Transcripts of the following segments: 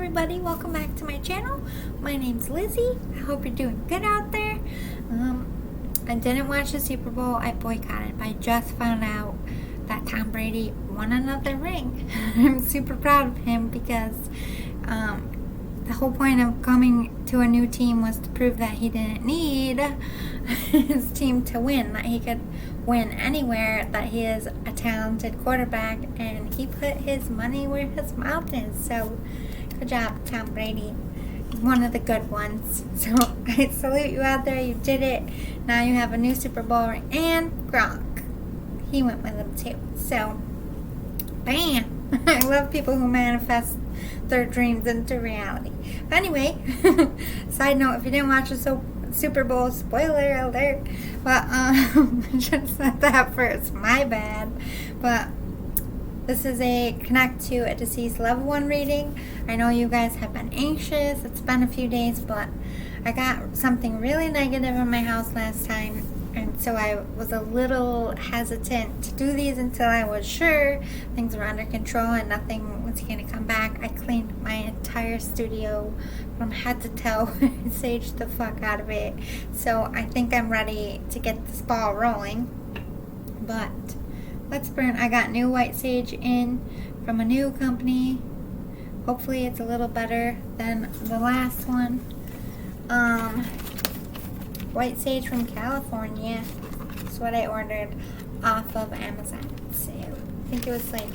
everybody, welcome back to my channel. My name's Lizzie. I hope you're doing good out there. I didn't watch the Super Bowl. I boycotted, but I just found out that Tom Brady won another ring. I'm super proud of him because the whole point of coming to a new team was to prove that he didn't need his team to win, that he could win anywhere, that he is a talented quarterback, and he put his money where his mouth is. So good job, Tom Brady, one of the good ones. So I salute you out there. You did it. Now you have a new Super Bowl ring. And Gronk, he went with him too. So bam. I love people who manifest their dreams into reality. But anyway, side note, if you didn't watch the Super Bowl, spoiler alert, but I should have said that first, my bad. But this is a connect to a deceased loved one reading. I know you guys have been anxious. It's been a few days, but I got something really negative in my house last time, and so I was a little hesitant to do these until I was sure things were under control and nothing was going to come back. I cleaned my entire studio from head to toe and saged the fuck out of it. So I think I'm ready to get this ball rolling. But let's burn. I got new white sage in from a new company. Hopefully it's a little better than the last one. White sage from California. That's what I ordered off of Amazon. So I think it was like,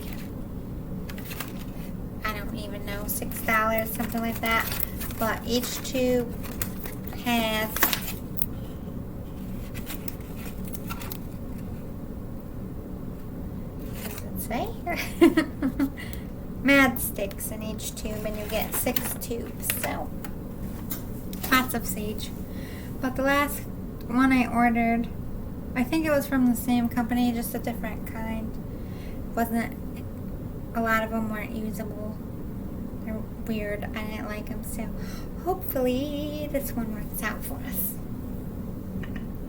I don't even know, $6, something like that. But each tube has mad sticks in each tube, and you get 6 tubes, so lots of sage. But the last one I ordered, I think it was from the same company, just a different kind. Wasn't, a lot of them weren't usable. They're weird. I didn't like them, so hopefully this one works out for us.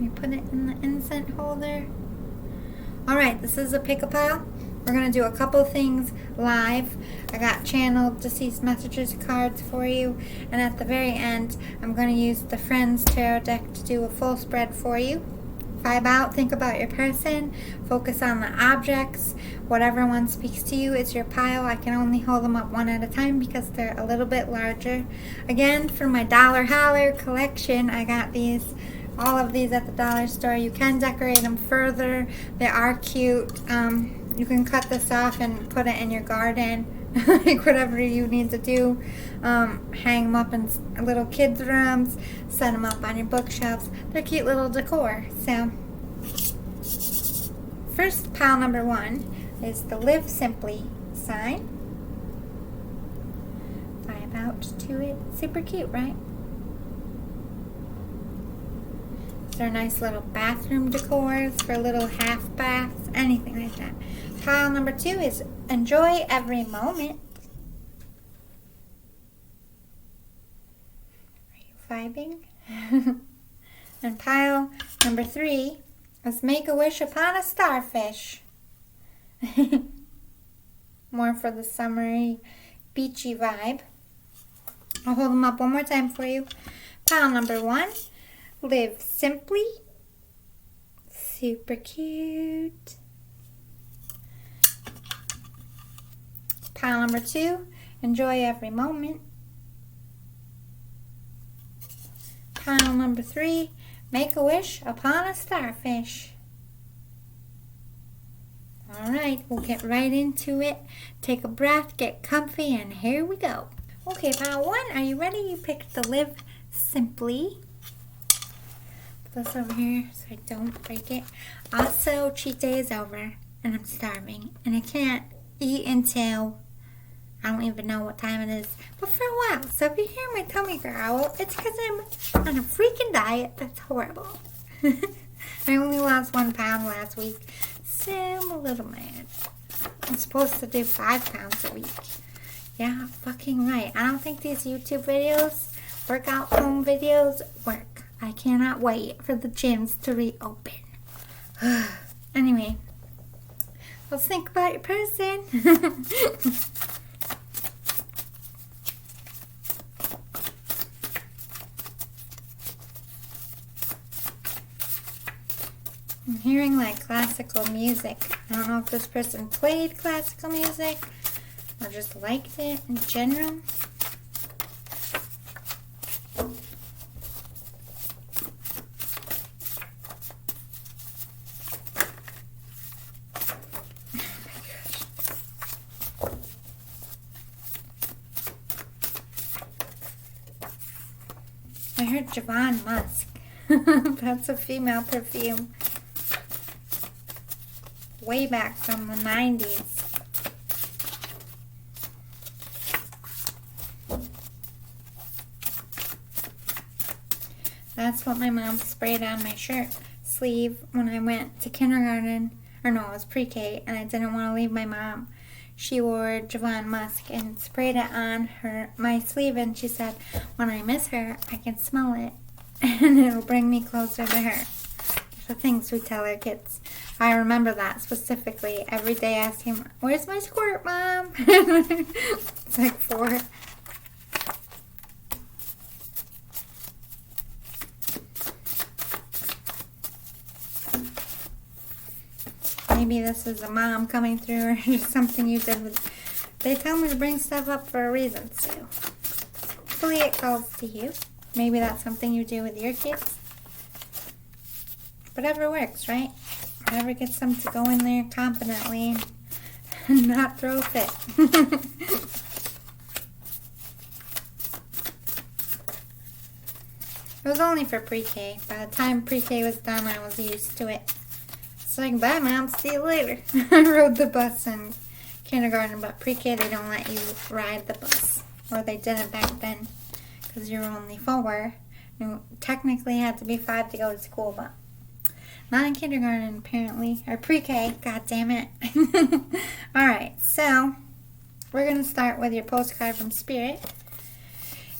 We put it in the incense holder. Alright, this is a pick-a-pile. We're going to do a couple things live. I got channeled deceased messages cards for you. And at the very end, I'm going to use the Friends Tarot deck to do a full spread for you. Vibe out, think about your person, focus on the objects. Whatever one speaks to you is your pile. I can only hold them up one at a time because they're a little bit larger. Again, for my Dollar Holler collection, I got these. All of these at the dollar store. You can decorate them further. They are cute. You can cut this off and put it in your garden, like whatever you need to do. Hang them up in little kids' rooms, set them up on your bookshelves. They're cute little decor. So, first pile number 1 is the Live Simply sign. Vibe out to it. Super cute, right? They're nice little bathroom decors for little half baths, anything like that. Pile number 2 is Enjoy Every Moment. Are you vibing? And pile number 3 is Make a Wish Upon a Starfish. More for the summery, beachy vibe. I'll hold them up one more time for you. Pile number 1. Live Simply. Super cute. Pile number 2. Enjoy Every Moment. Pile number 3. Make a Wish Upon a Starfish. Alright, we'll get right into it. Take a breath, get comfy, and here we go. Okay, pile 1, are you ready? You picked the Live Simply. This over here so I don't break it. Also, cheat day is over and I'm starving and I can't eat until I don't even know what time it is, but for a while. So if you hear my tummy growl, it's because I'm on a freaking diet that's horrible. I only lost 1 pound last week, so I'm a little mad. I'm supposed to do 5 pounds a week. Yeah, fucking right. I don't think these YouTube videos, workout home videos, work. I cannot wait for the gyms to reopen. Anyway, let's think about your person. I'm hearing like classical music. I don't know if this person played classical music or just liked it in general. I heard Javan Musk. That's a female perfume. Way back from the 90s. That's what my mom sprayed on my shirt sleeve when I went to kindergarten. Or no, it was pre-K, and I didn't want to leave my mom. She wore Javan Musk and sprayed it on my sleeve, and she said, when I miss her, I can smell it, and it'll bring me closer to her. The things we tell our kids. I remember that specifically every day asking, where's my squirt, Mom? It's like 4. Maybe this is a mom coming through or just something you did with... They tell me to bring stuff up for a reason, so hopefully it calls to you. Maybe that's something you do with your kids. Whatever works, right? Whatever gets them to go in there confidently and not throw a fit. It was only for pre-K. By the time pre-K was done, I was used to it. It's like, bye, Mom. See you later. I rode the bus in kindergarten, but pre-K, they don't let you ride the bus. Or they didn't back then, because you were only 4. You technically had to be 5 to go to school, but not in kindergarten, apparently. Or pre-K. God damn it. Alright, so we're going to start with your postcard from Spirit.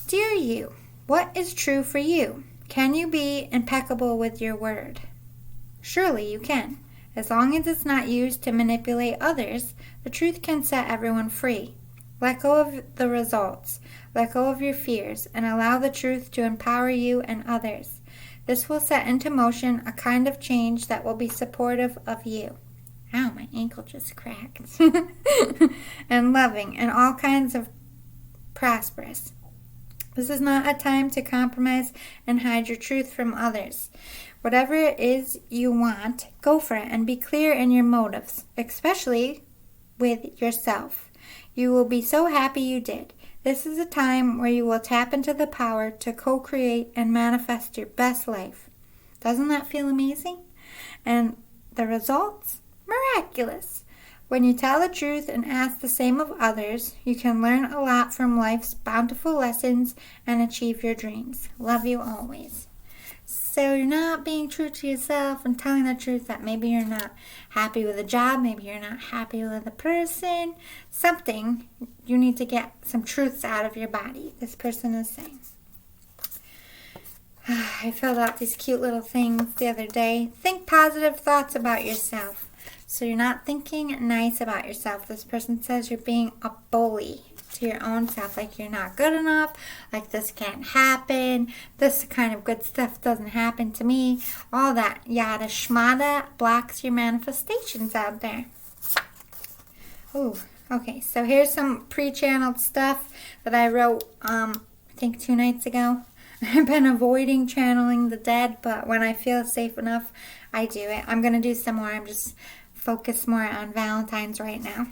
Dear you, what is true for you? Can you be impeccable with your word? Surely you can. As long as it's not used to manipulate others, the truth can set everyone free. Let go of the results. Let go of your fears and allow the truth to empower you and others. This will set into motion a kind of change that will be supportive of you. Ow, my ankle just cracked. And loving and all kinds of prosperous. This is not a time to compromise and hide your truth from others. Whatever it is you want, go for it and be clear in your motives, especially with yourself. You will be so happy you did. This is a time where you will tap into the power to co-create and manifest your best life. Doesn't that feel amazing? And the results? Miraculous. When you tell the truth and ask the same of others, you can learn a lot from life's bountiful lessons and achieve your dreams. Love you always. So you're not being true to yourself and telling the truth that maybe you're not happy with a job, maybe you're not happy with a person, something. You need to get some truths out of your body, this person is saying. I filled out these cute little things the other day. Think positive thoughts about yourself. So you're not thinking nice about yourself. This person says you're being a bully to your own self, like you're not good enough, like this can't happen, this kind of good stuff doesn't happen to me, all that yada schmada blocks your manifestations out there. Ooh, okay, so here's some pre-channeled stuff that I wrote, I think 2 nights ago. I've been avoiding channeling the dead, but when I feel safe enough, I do it. I'm going to do some more. I'm just focused more on Valentine's right now.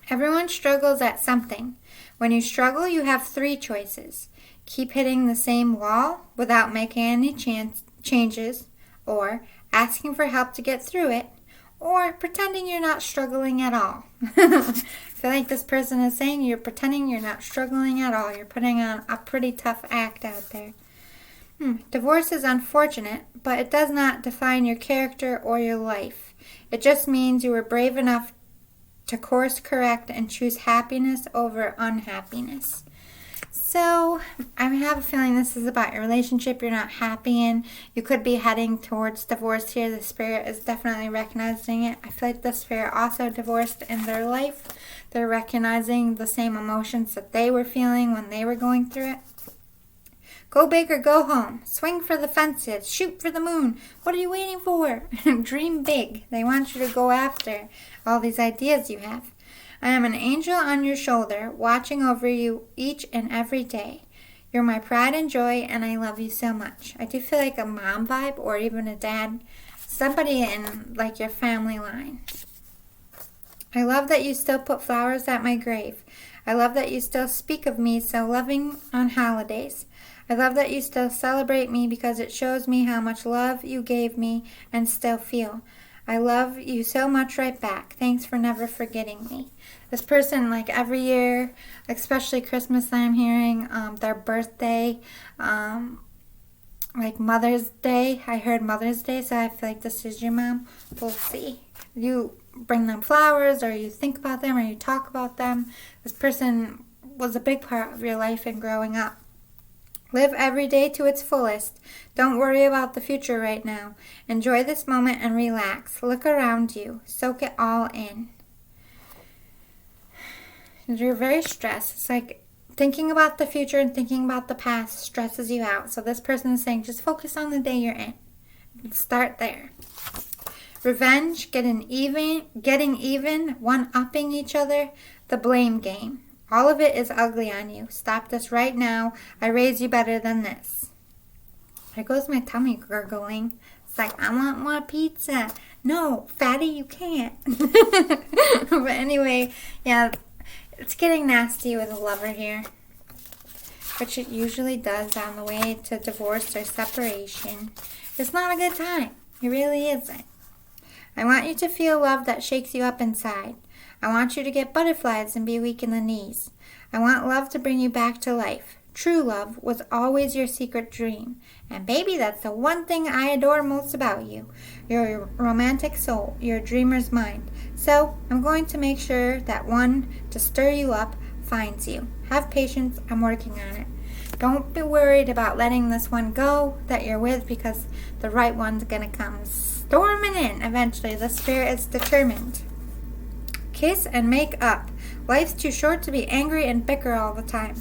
Everyone struggles at something. When you struggle, you have 3 choices. Keep hitting the same wall without making any changes, or asking for help to get through it, or pretending you're not struggling at all. I feel like this person is saying you're pretending you're not struggling at all. You're putting on a pretty tough act out there. Divorce is unfortunate, but it does not define your character or your life. It just means you were brave enough to course correct and choose happiness over unhappiness. So, I have a feeling this is about your relationship you're not happy in. You could be heading towards divorce here. The spirit is definitely recognizing it. I feel like the spirit also divorced in their life. They're recognizing the same emotions that they were feeling when they were going through it. Go big or go home. Swing for the fences. Shoot for the moon. What are you waiting for? Dream big. They want you to go after all these ideas you have. I am an angel on your shoulder, watching over you each and every day. You're my pride and joy, and I love you so much. I do feel like a mom vibe, or even a dad. Somebody in, like, your family line. I love that you still put flowers at my grave. I love that you still speak of me so loving on holidays. I love that you still celebrate me because it shows me how much love you gave me and still feel. I love you so much right back. Thanks for never forgetting me. This person, like every year, especially Christmas, I'm hearing their birthday, like Mother's Day. I heard Mother's Day, so I feel like this is your mom. We'll see. You bring them flowers, or you think about them, or you talk about them. This person was a big part of your life in growing up. Live every day to its fullest. Don't worry about the future right now. Enjoy this moment and relax. Look around you. Soak it all in. You're very stressed. It's like thinking about the future and thinking about the past stresses you out. So this person is saying just focus on the day you're in. Start there. Revenge, getting even, one-upping each other, the blame game. All of it is ugly on you. Stop this right now. I raised you better than this. There goes my tummy gurgling. It's like, I want more pizza. No, fatty, you can't. But anyway, yeah, it's getting nasty with a lover here, which it usually does on the way to divorce or separation. It's not a good time. It really isn't. I want you to feel love that shakes you up inside. I want you to get butterflies and be weak in the knees. I want love to bring you back to life. True love was always your secret dream. And baby, that's the one thing I adore most about you. You're a romantic soul. You're a dreamer's mind. So I'm going to make sure that one to stir you up finds you. Have patience. I'm working on it. Don't be worried about letting this one go that you're with, because the right one's going to come storming in eventually. The spirit is determined. Kiss and make up. Life's too short to be angry and bicker all the time.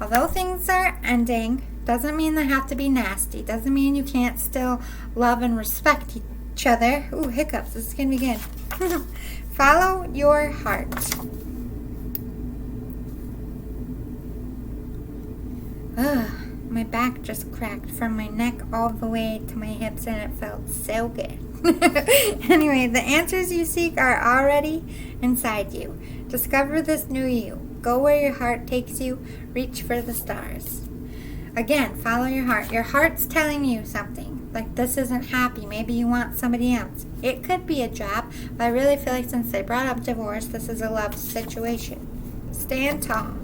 Although things are ending, doesn't mean they have to be nasty. Doesn't mean you can't still love and respect each other. Ooh, hiccups. This is going to be good. Follow your heart. Ugh, my back just cracked from my neck all the way to my hips, and it felt so good. Anyway, the answers you seek are already inside you. Discover this new you. Go where your heart takes you. Reach for the stars. Again, follow your heart. Your heart's telling you something. Like, this isn't happy. Maybe you want somebody else. It could be a job, but I really feel like since they brought up divorce, this is a love situation. Stand tall.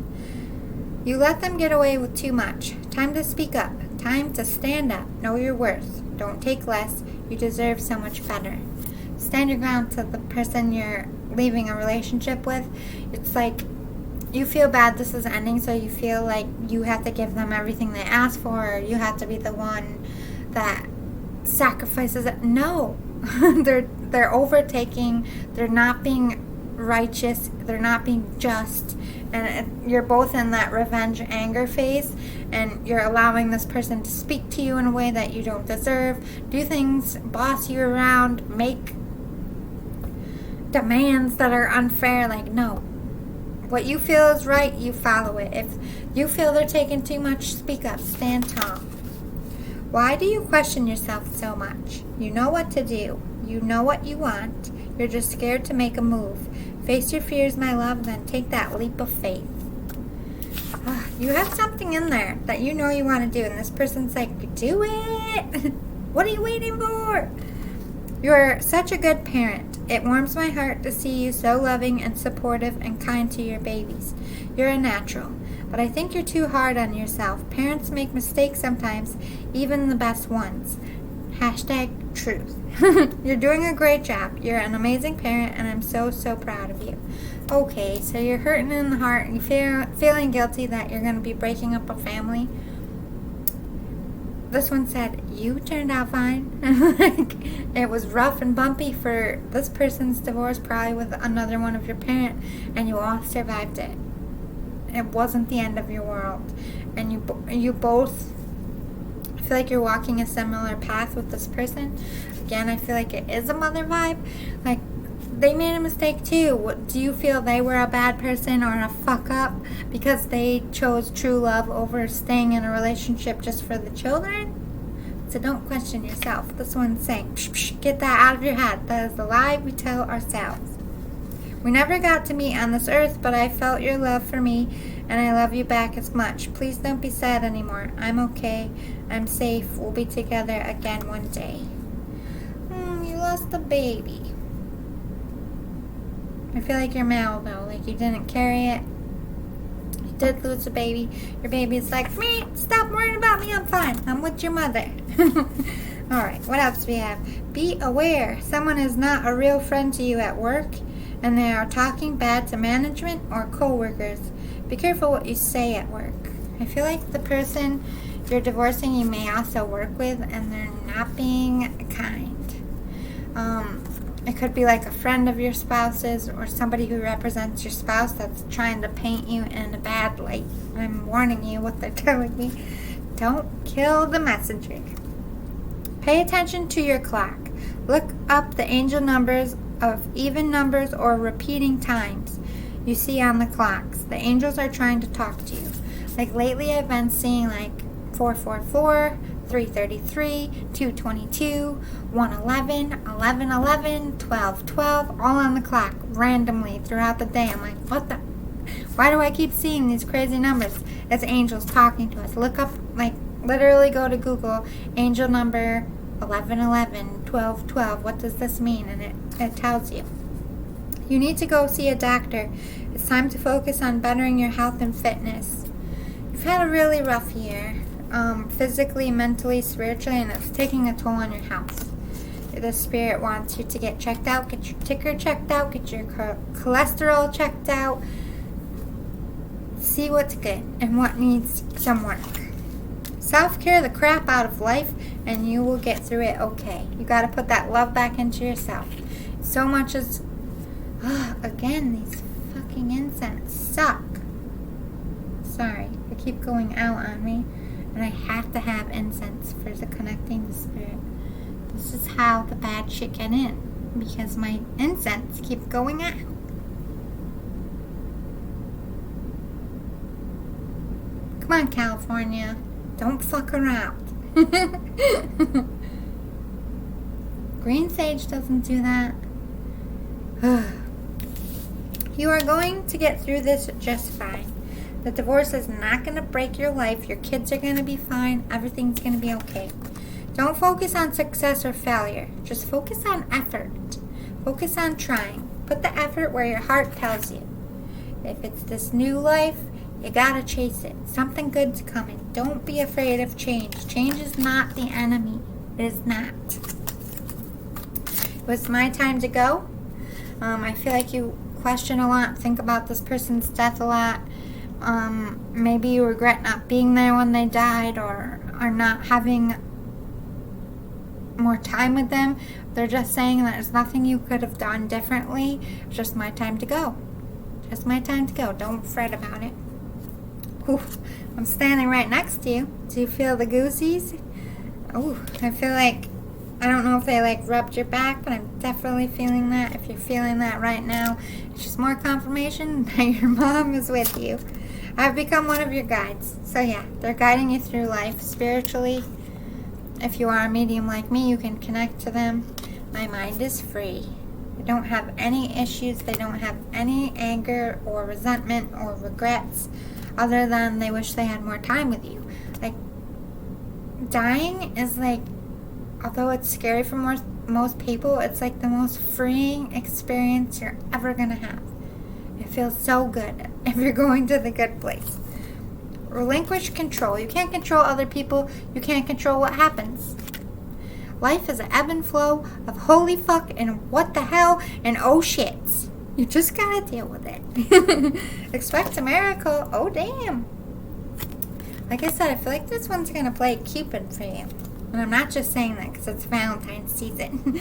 You let them get away with too much. Time to speak up. Time to stand up. Know your worth. Don't take less. You deserve so much better. Stand your ground to the person you're leaving a relationship with. It's like you feel bad this is ending, so you feel like you have to give them everything they ask for, or you have to be the one that sacrifices it. No. they're overtaking. They're not being righteous. They're not being just. And you're both in that revenge anger phase, and you're allowing this person to speak to you in a way that you don't deserve, do things, boss you around, make demands that are unfair. Like, no. What you feel is right, you follow it. If you feel they're taking too much, speak up. Stand tall. Why do you question yourself so much? You know what to do. You know what you want. You're just scared to make a move. Face your fears, my love, then take that leap of faith. You have something in there that you know you want to do, and this person's like, do it! What are you waiting for? You're such a good parent. It warms my heart to see you so loving and supportive and kind to your babies. You're a natural, but I think you're too hard on yourself. Parents make mistakes sometimes, even the best ones. Hashtag truth. You're doing a great job. You're an amazing parent, and I'm so, so proud of you. Okay, so you're hurting in the heart, and you're feeling guilty that you're going to be breaking up a family. This one said, you turned out fine. Like, it was rough and bumpy for this person's divorce, probably with another one of your parent, and you all survived it. It wasn't the end of your world. And you both feel like you're walking a similar path with this person. Again, I feel like it is a mother vibe. Like, they made a mistake too. Do you feel they were a bad person or a fuck up because they chose true love over staying in a relationship just for the children? So don't question yourself. This one's saying, psh, psh, get that out of your head. That is the lie we tell ourselves. We never got to meet on this earth, but I felt your love for me, and I love you back as much. Please don't be sad anymore. I'm okay. I'm safe. We'll be together again one day. You lost a baby. I feel like you're mad though. Like you didn't carry it. You did lose a baby. Your baby's like, me, stop worrying about me. I'm fine. I'm with your mother. Alright, what else do we have? Be aware. Someone is not a real friend to you at work, and they are talking bad to management or co-workers. Be careful what you say at work. I feel like the person you're divorcing you may also work with, and they're not being kind. It could be like a friend of your spouse's or somebody who represents your spouse that's trying to paint you in a bad light. I'm warning you what they're telling me. Don't kill the messenger. Pay attention to your clock. Look up the angel numbers of even numbers or repeating times you see on the clocks. The angels are trying to talk to you. Like lately I've been seeing like 444, 333, 222, 111, 1111, 1212, all on the clock randomly throughout the day. I'm like, what the? Why do I keep seeing these crazy numbers? It's angels talking to us. Look up, like, literally go to Google, angel number 1111, 1212. What does this mean? And it tells you. You need to go see a doctor. It's time to focus on bettering your health and fitness. You've had a really rough year. Physically, mentally, spiritually, and it's taking a toll on your health. The spirit wants you to get checked out, get your ticker checked out, get your cholesterol checked out, see what's good and what needs some work. Self-care the crap out of life, and you will get through it okay. You got to put that love back into yourself. So much as, again, these fucking incense suck. Sorry, they keep going out on me. And I have to have incense for the connecting the spirit. This is how the bad shit get in. Because my incense keep going out. Come on, California. Don't fuck around. Green sage doesn't do that. You are going to get through this just fine. The divorce is not going to break your life. Your kids are going to be fine. Everything's going to be okay. Don't focus on success or failure. Just focus on effort. Focus on trying. Put the effort where your heart tells you. If it's this new life, you got to chase it. Something good's coming. Don't be afraid of change. Change is not the enemy. It is not. It was my time to go. I feel like you question a lot. Think about this person's death a lot. Maybe you regret not being there when they died or not having more time with them. They're just saying that there's nothing you could have done differently. It's just my time to go. Just my time to go. Don't fret about it. Oof, I'm standing right next to you. Do you feel the goosies? Oh, I feel like, I don't know if they like rubbed your back, but I'm definitely feeling that. If you're feeling that right now, it's just more confirmation that your mom is with you. I've become one of your guides. So yeah, they're guiding you through life spiritually. If you are a medium like me, you can connect to them. My mind is free. They don't have any issues. They don't have any anger or resentment or regrets other than they wish they had more time with you. Like, dying is like, although it's scary for most people, it's like the most freeing experience you're ever going to have. It feels so good if you're going to the good place. Relinquish control. You can't control other people. You can't control what happens. Life is an ebb and flow of holy fuck and what the hell and oh shits. You just gotta deal with it. Expect a miracle. Oh damn. Like I said, I feel like this one's gonna play Cupid for you. And I'm not just saying that because it's Valentine's season.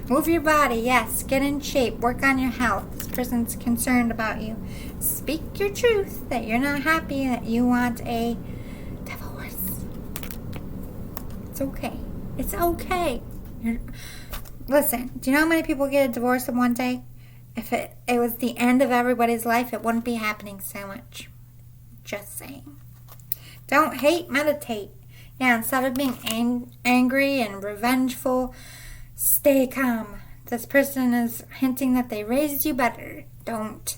Move your body, yes. Get in shape. Work on your health. This person's concerned about you. Speak your truth that you're not happy, that you want a divorce. It's okay. It's okay. Listen, do you know how many people get a divorce in one day? If it was the end of everybody's life, it wouldn't be happening so much. Just saying. Don't hate, meditate. Yeah, instead of being angry and revengeful, stay calm. This person is hinting that they raised you better. Don't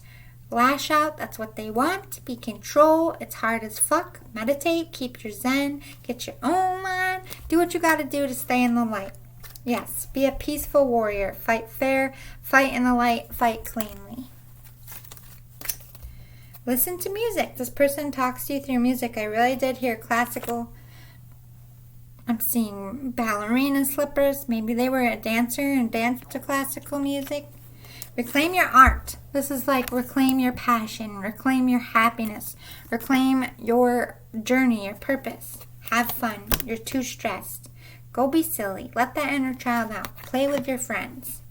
lash out. That's what they want. Be control. It's hard as fuck. Meditate. Keep your zen. Get your own mind. Do what you gotta do to stay in the light. Yes, be a peaceful warrior. Fight fair. Fight in the light. Fight cleanly. Listen to music. This person talks to you through music. I really did hear classical. I'm seeing ballerina slippers. Maybe they were a dancer and danced to classical music. Reclaim your art. This is like reclaim your passion. Reclaim your happiness. Reclaim your journey, your purpose. Have fun. You're too stressed. Go be silly. Let that inner child out. Play with your friends.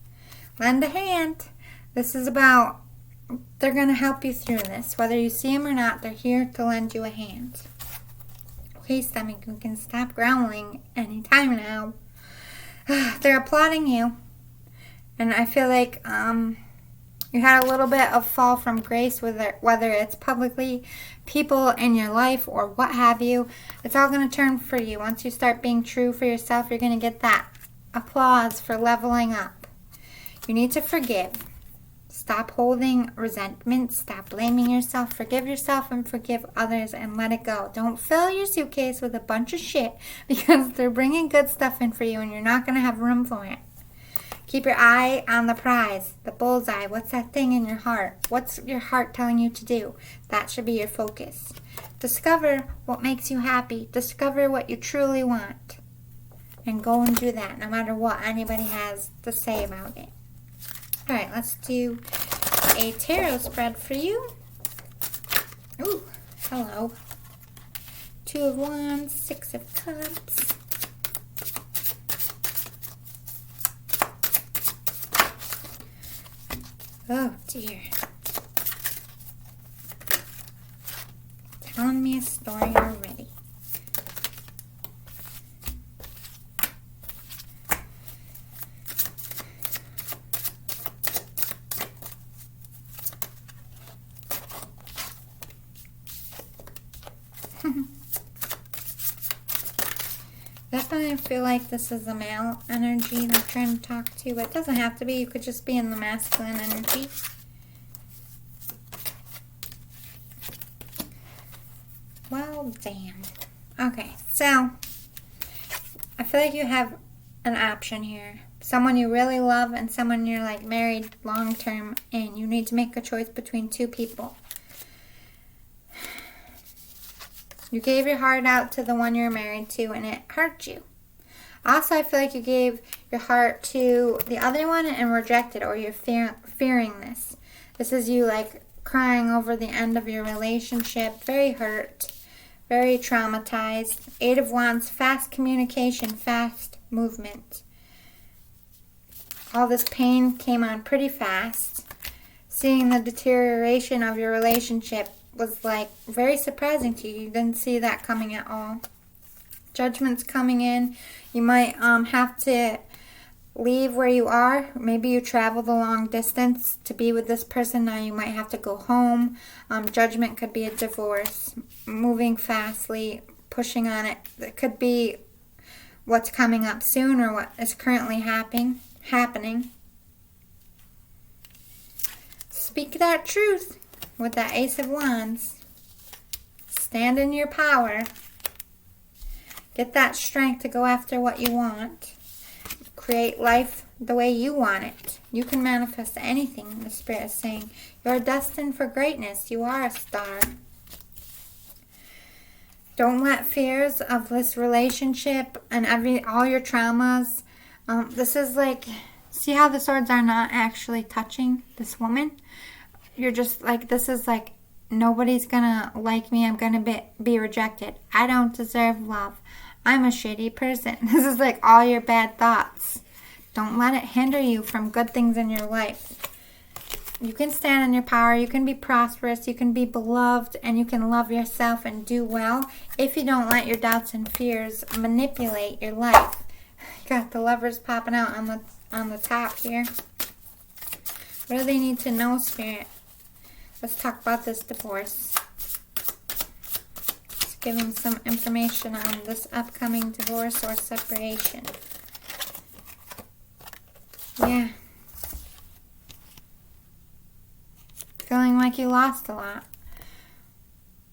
Lend a hand. This is about, they're going to help you through this. Whether you see them or not, they're here to lend you a hand. Okay, stomach, you can stop growling anytime now. They're applauding you. And I feel like you had a little bit of fall from grace, whether it's publicly, people in your life, or what have you. It's all going to turn for you. Once you start being true for yourself, you're going to get that applause for leveling up. You need to forgive. Stop holding resentment. Stop blaming yourself. Forgive yourself and forgive others and let it go. Don't fill your suitcase with a bunch of shit because they're bringing good stuff in for you and you're not going to have room for it. Keep your eye on the prize, the bullseye. What's that thing in your heart? What's your heart telling you to do? That should be your focus. Discover what makes you happy. Discover what you truly want. And go and do that no matter what anybody has to say about it. Alright, let's do a tarot spread for you. Ooh, hello. 2 of Wands, 6 of Cups. Oh dear. Telling me a story already. Definitely feel like this is a male energy they're trying to talk to, but it doesn't have to be. You could just be in the masculine energy. Well, damn. Okay, so I feel like you have an option here. Someone you really love and someone you're like married long term, and you need to make a choice between 2 people. You gave your heart out to the one you're married to, and it hurt you. Also, I feel like you gave your heart to the other one and rejected, or you're fearing this. This is you like crying over the end of your relationship, very hurt, very traumatized. 8 of Wands, fast communication, fast movement. All this pain came on pretty fast. Seeing the deterioration of your relationship was like very surprising to you. You didn't see that coming at all. Judgment's coming in. You might have to leave where you are. Maybe you traveled a long distance to be with this person. Now you might have to go home. Judgment could be a divorce. Moving fastly, pushing on it. It could be what's coming up soon or what is currently happening. Speak that truth. With that Ace of Wands, stand in your power. Get that strength to go after what you want. Create life the way you want it. You can manifest anything, the Spirit is saying. You're destined for greatness. You are a star. Don't let fears of this relationship and all your traumas. This is like, see how the swords are not actually touching this woman? You're just like, this is like, nobody's gonna like me. I'm gonna be rejected. I don't deserve love. I'm a shitty person. This is like all your bad thoughts. Don't let it hinder you from good things in your life. You can stand in your power. You can be prosperous. You can be beloved. And you can love yourself and do well if you don't let your doubts and fears manipulate your life. Got the Lovers popping out on the top here. What do they need to know, Spirit? Let's talk about this divorce. Let's give them some information on this upcoming divorce or separation. Yeah. Feeling like you lost a lot.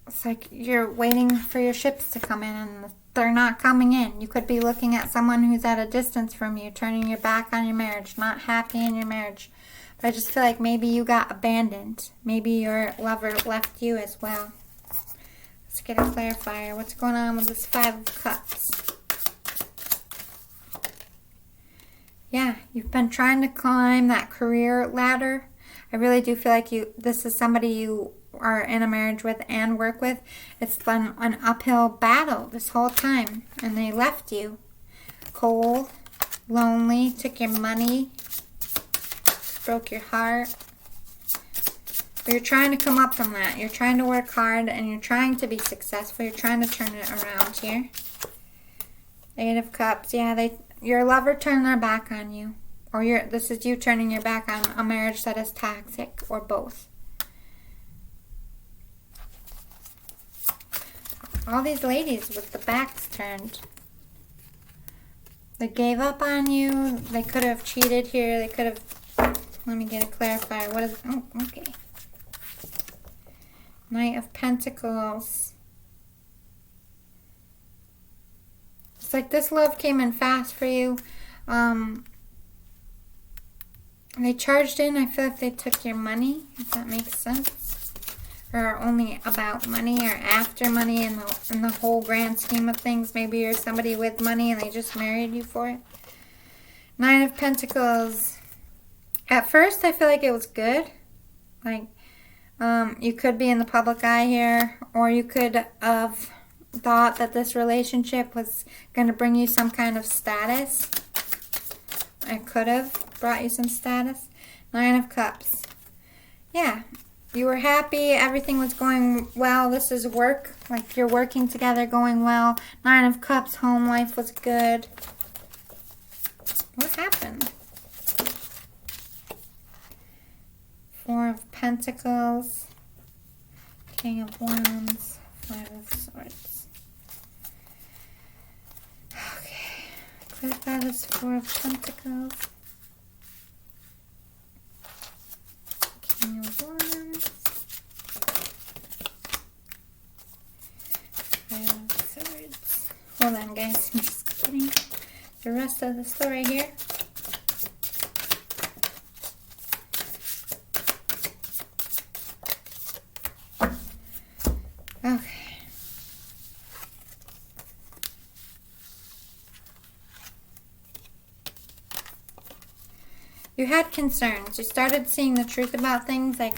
It's like you're waiting for your ships to come in and they're not coming in. You could be looking at someone who's at a distance from you, turning your back on your marriage, not happy in your marriage. But I just feel like maybe you got abandoned. Maybe your lover left you as well. Let's get a clarifier. What's going on with this 5 of Cups? Yeah, you've been trying to climb that career ladder. I really do feel like this is somebody you are in a marriage with and work with. It's been an uphill battle this whole time. And they left you. Cold, lonely, took your money, broke your heart. But you're trying to come up from that. You're trying to work hard and you're trying to be successful. You're trying to turn it around here. 8 of Cups. Yeah, your lover turned their back on you. Or this is you turning your back on a marriage that is toxic, or both. All these ladies with the backs turned. They gave up on you. They could have cheated here. They could have... Let me get a clarifier. What is... Oh, okay. Knight of Pentacles. It's like this love came in fast for you. They charged in. I feel like they took your money, if that makes sense. Or only about money or after money in the whole grand scheme of things. Maybe you're somebody with money and they just married you for it. 9 of Pentacles. At first, I feel like it was good. Like, you could be in the public eye here. Or you could have thought that this relationship was going to bring you some kind of status. It could have brought you some status. 9 of Cups. Yeah. You were happy. Everything was going well. This is work. Like you're working together, going well. 9 of Cups. Home life was good. What happened? 4 of Pentacles. King of Wands. 5 of Swords. Okay. Clarify this 4 of Pentacles. King of Wands. 5 of Swords. Hold on, guys. I'm just getting the rest of the story here. Okay. You had concerns. You started seeing the truth about things. Like,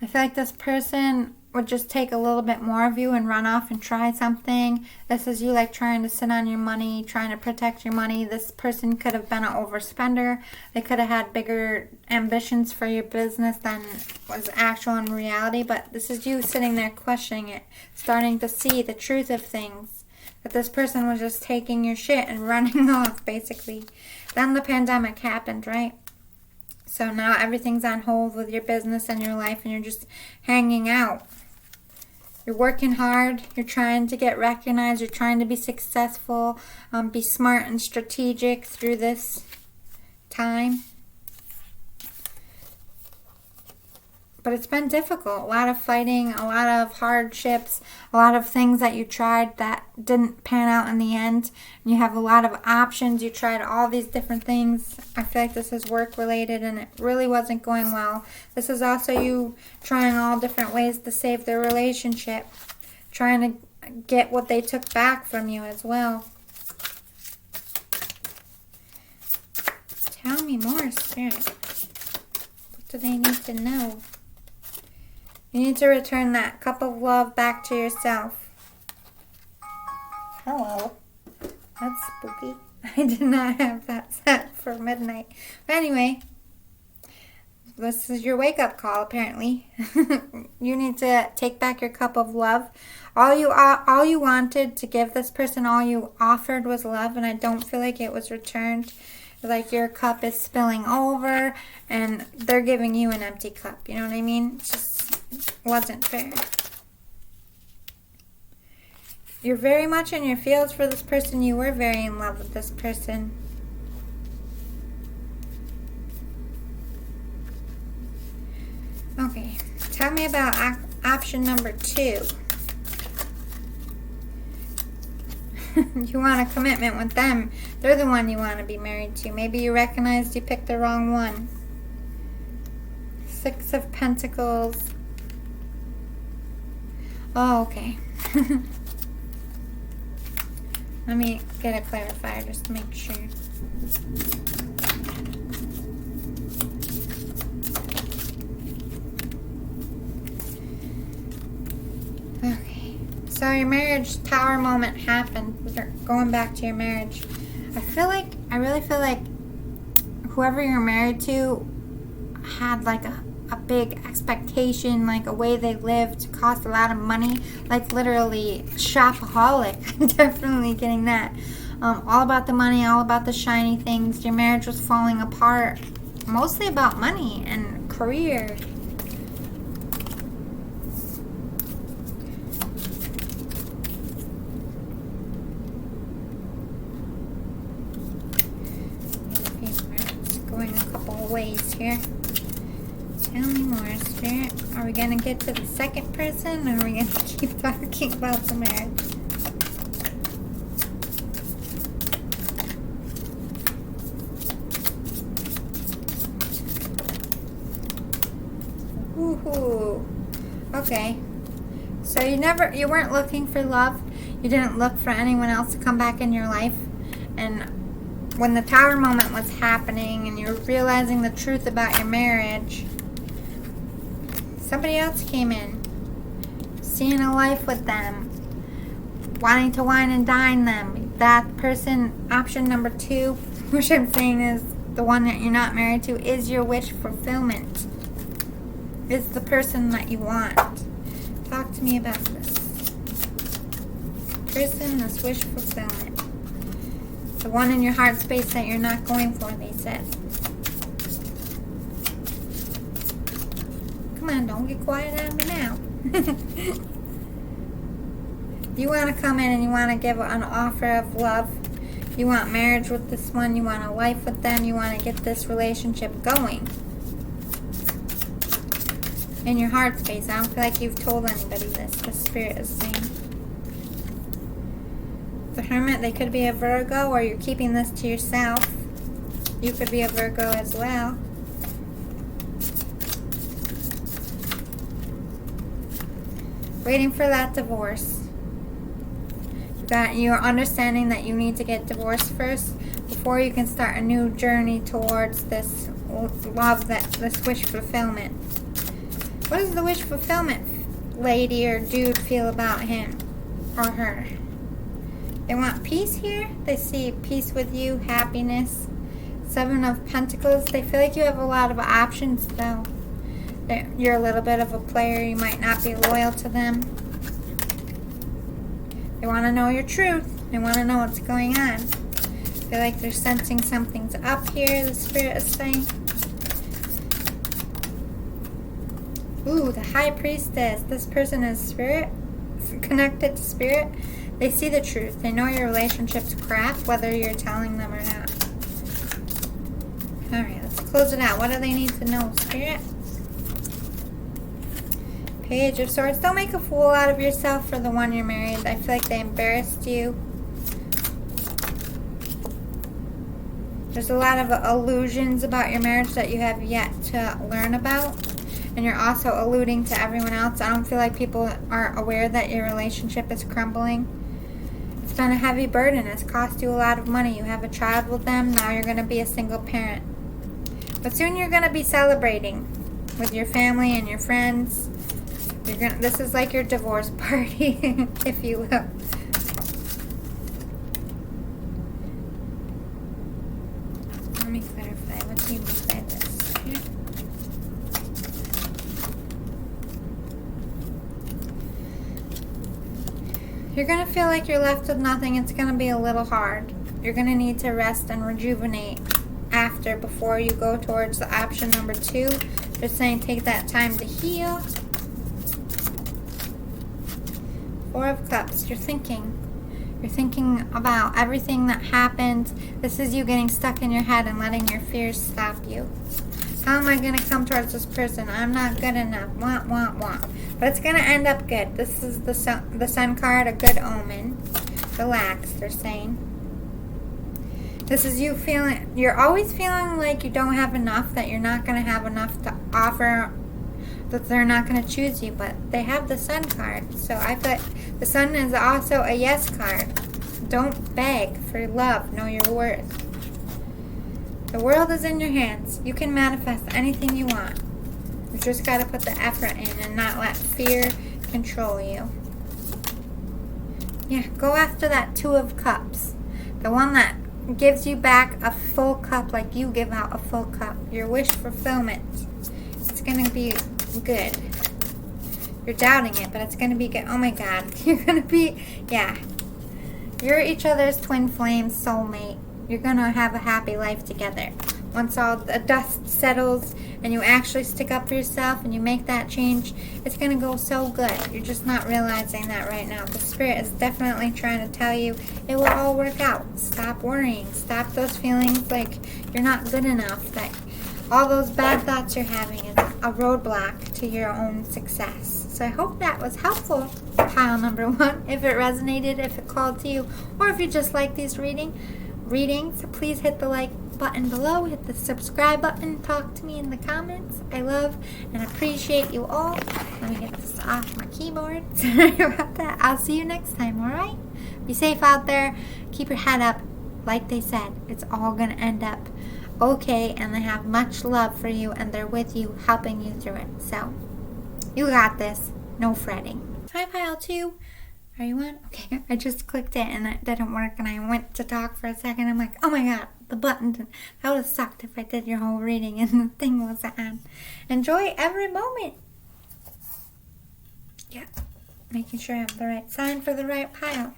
I feel like this person would just take a little bit more of you and run off and try something. This is you like trying to sit on your money, trying to protect your money. This person could have been an overspender. They could have had bigger ambitions for your business than was actual in reality. But this is you sitting there questioning it, starting to see the truth of things. That this person was just taking your shit and running off, basically. Then the pandemic happened, right? So now everything's on hold with your business and your life, and you're just hanging out. You're working hard. You're trying to get recognized. You're trying to be successful. Be smart and strategic through this time. But it's been difficult. A lot of fighting, a lot of hardships, a lot of things that you tried that didn't pan out in the end. You have a lot of options. You tried all these different things. I feel like this is work related and it really wasn't going well. This is also you trying all different ways to save their relationship. Trying to get what they took back from you as well. Tell me more, Spirit. What do they need to know? You need to return that cup of love back to yourself. Hello. That's spooky. I did not have that set for midnight. But anyway, this is your wake-up call, apparently. You need to take back your cup of love. All you wanted to give this person, all you offered was love, and I don't feel like it was returned. Like your cup is spilling over, and they're giving you an empty cup. You know what I mean? It just wasn't fair. You're very much in your feels for this person. You were very in love with this person. Okay, tell me about option number 2. You want a commitment with them. They're the one you want to be married to. Maybe you recognized you picked the wrong one. 6 of Pentacles. Oh, okay. Let me get a clarifier just to make sure. Okay, so your marriage tower moment happened. You're going back to your marriage. I really feel like whoever you're married to had like a big expectation, like a way they lived, cost a lot of money, like literally shopaholic. I'm definitely getting that. All about the money, all about the shiny things. Your marriage was falling apart, mostly about money and career. Going a couple of ways here. Tell me more, Spirit. Are we going to get to the second person, or are we going to keep talking about the marriage? Woohoo. Okay. So you weren't looking for love. You didn't look for anyone else to come back in your life. And when the tower moment was happening and you're realizing the truth about your marriage, somebody else came in, seeing a life with them, wanting to wine and dine them. That person, option number 2, which I'm saying is the one that you're not married to, is your wish fulfillment. Is the person that you want. Talk to me about this. Person, this wish fulfillment. The one in your heart space that you're not going for, they said. Come on, don't get quiet on me now. You want to come in and you want to give an offer of love. You want marriage with this one. You want a life with them. You want to get this relationship going. In your heart space. I don't feel like you've told anybody this. The Spirit is saying. The Hermit, they could be a Virgo, or you're keeping this to yourself. You could be a Virgo as well. Waiting for that divorce. You're understanding that you need to get divorced first before you can start a new journey towards this love, this wish fulfillment. What does the wish fulfillment lady or dude feel about him or her? They want peace here. They see peace with you, happiness. 7 of Pentacles. They feel like you have a lot of options, though. You're a little bit of a player. You might not be loyal to them. They want to know your truth. They want to know what's going on. I feel like they're sensing something's up here, the Spirit is saying. Ooh, the High Priestess. This person is Spirit, connected to Spirit. They see the truth. They know your relationship's crap, whether you're telling them or not. Alright, let's close it out. What do they need to know, Spirit? Page of Swords. Don't make a fool out of yourself for the one you're married. I feel like they embarrassed you. There's a lot of illusions about your marriage that you have yet to learn about. And you're also alluding to everyone else. I don't feel like people are aware that your relationship is crumbling. It's been a heavy burden. It's cost you a lot of money. You have a child with them. Now you're going to be a single parent. But soon you're going to be celebrating with your family and your friends. This is like your divorce party, if you will. Let me clarify. What do you mean by this? Here. You're going to feel like you're left with nothing. It's going to be a little hard. You're going to need to rest and rejuvenate before you go towards the option number 2. They're saying take that time to heal. 4 of Cups. You're thinking about everything that happened. This is you getting stuck in your head and letting your fears stop you. How am I going to come towards this person? I'm not good enough. Want. But it's going to end up good. This is the sun card, a good omen. Relax, they're saying. This is you feeling, you're always feeling like you don't have enough, that you're not going to have enough to offer, that they're not going to choose you, but they have the sun card. So I thought the sun is also a yes card. Don't beg for love. Know your worth. The world is in your hands. You can manifest anything you want. You just got to put the effort in and not let fear control you. Yeah, go after that 2 of Cups. The one that gives you back a full cup, like you give out a full cup. Your wish fulfillment. It's going to be good. You're doubting it, but it's going to be good. Oh my God. You're going to be, yeah. You're each other's twin flame soulmate. You're going to have a happy life together. Once all the dust settles and you actually stick up for yourself and you make that change, it's going to go so good. You're just not realizing that right now. The Spirit is definitely trying to tell you it will all work out. Stop worrying. Stop those feelings like you're not good enough, that all those bad thoughts you're having is a roadblock to your own success. So I hope that was helpful, pile number 1. If it resonated, if it called to you, or if you just like these readings, please hit the like button below, hit the subscribe button, talk to me in the comments. I love and appreciate you all. Let me get this off my keyboard. Sorry about that. I'll see you next time, alright? Be safe out there. Keep your head up. Like they said, it's all going to end up okay, and they have much love for you, and they're with you, helping you through it. So, you got this. No fretting. Hi, pile 2. Are you on? Okay, I just clicked it and it didn't work, and I went to talk for a second. I'm like, oh my God, the button didn't. That would have sucked if I did your whole reading and the thing wasn't on. Enjoy every moment. Yeah, making sure I have the right sign for the right pile.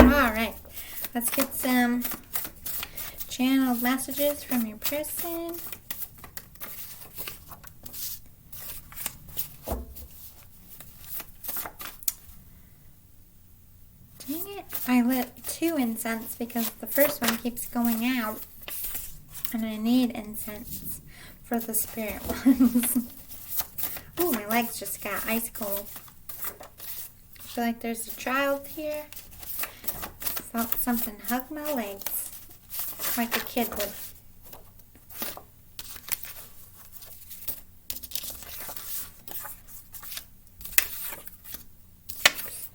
Alright, let's get some channeled messages from your person. Dang it, I lit 2 incense because the first one keeps going out, and I need incense for the spirit ones. Ooh, my legs just got ice cold. I feel like there's a child here. Felt something hug my legs like a kid would.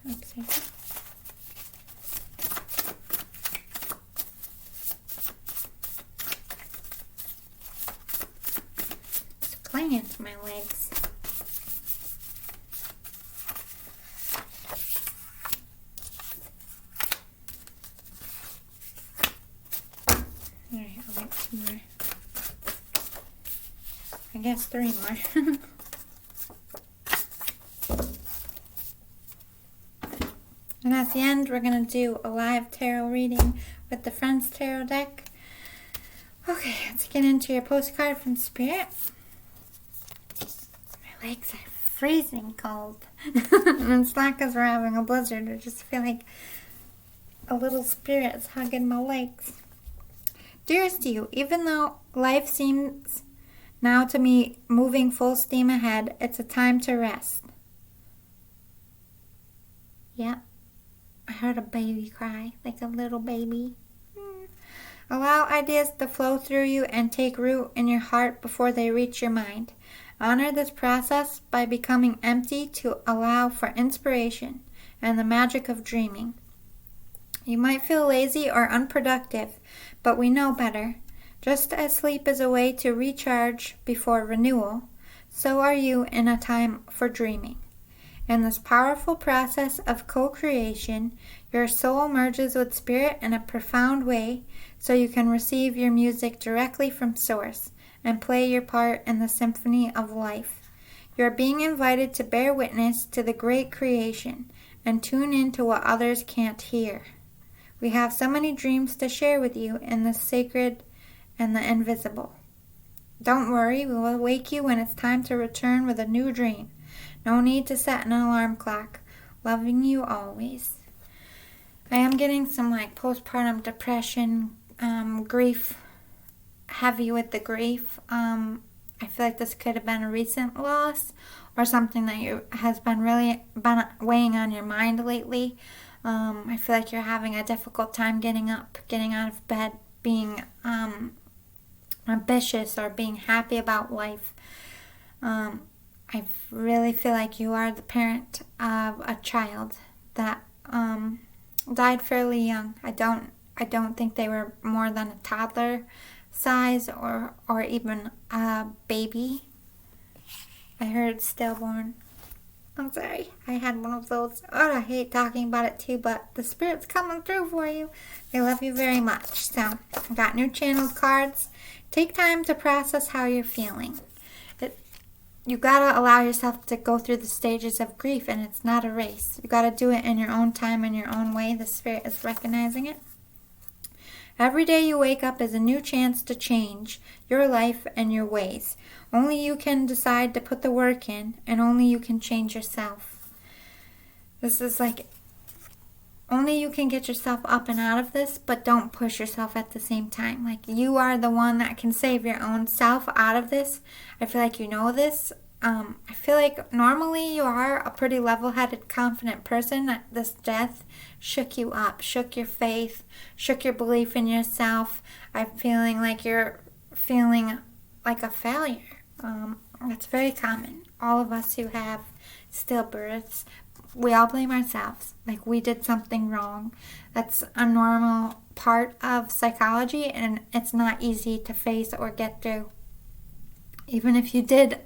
Oops. It's clinging to my legs. Alright, I'll get 2 more. I guess 3 more. And at the end, we're going to do a live tarot reading with the Friends Tarot deck. Okay, let's get into your postcard from Spirit. My legs are freezing cold. And it's not because we're having a blizzard. I just feel like a little spirit is hugging my legs. Dearest you, even though life seems now to me moving full steam ahead, it's a time to rest. Yeah. I heard a baby cry, like a little baby. Allow ideas to flow through you and take root in your heart before they reach your mind. Honor this process by becoming empty to allow for inspiration and the magic of dreaming. You might feel lazy or unproductive, but we know better. Just as sleep is a way to recharge before renewal, so are you in a time for dreaming. In this powerful process of co-creation, your soul merges with spirit in a profound way so you can receive your music directly from source and play your part in the symphony of life. You are being invited to bear witness to the great creation and tune into what others can't hear. We have so many dreams to share with you in the sacred and the invisible. Don't worry, we will wake you when it's time to return with a new dream. No need to set an alarm clock. Loving you always. I am getting some postpartum depression, grief, heavy with the grief. I feel like this could have been a recent loss or something that has been really been weighing on your mind lately. I feel like you're having a difficult time getting up, getting out of bed, being ambitious or being happy about life. I really feel like you are the parent of a child that died fairly young. I don't think they were more than a toddler size or even a baby. I heard stillborn. I'm sorry. I had one of those. Oh, I hate talking about it too, but the Spirit's coming through for you. They love you very much. So, I got new channeled cards. Take time to process how you're feeling. You gotta allow yourself to go through the stages of grief, and it's not a race. You gotta do it in your own time, in your own way. The Spirit is recognizing it. Every day you wake up is a new chance to change your life and your ways. Only you can decide to put the work in, and only you can change yourself. This is only you can get yourself up and out of this, but don't push yourself at the same time. You are the one that can save your own self out of this. I feel like you know this. I feel like normally you are a pretty level-headed, confident person. This death shook you up, shook your faith, shook your belief in yourself. I'm feeling like you're feeling like a failure. That's very common. All of us who have stillbirths, we all blame ourselves. We did something wrong. That's a normal part of psychology, and it's not easy to face or get through. Even if you did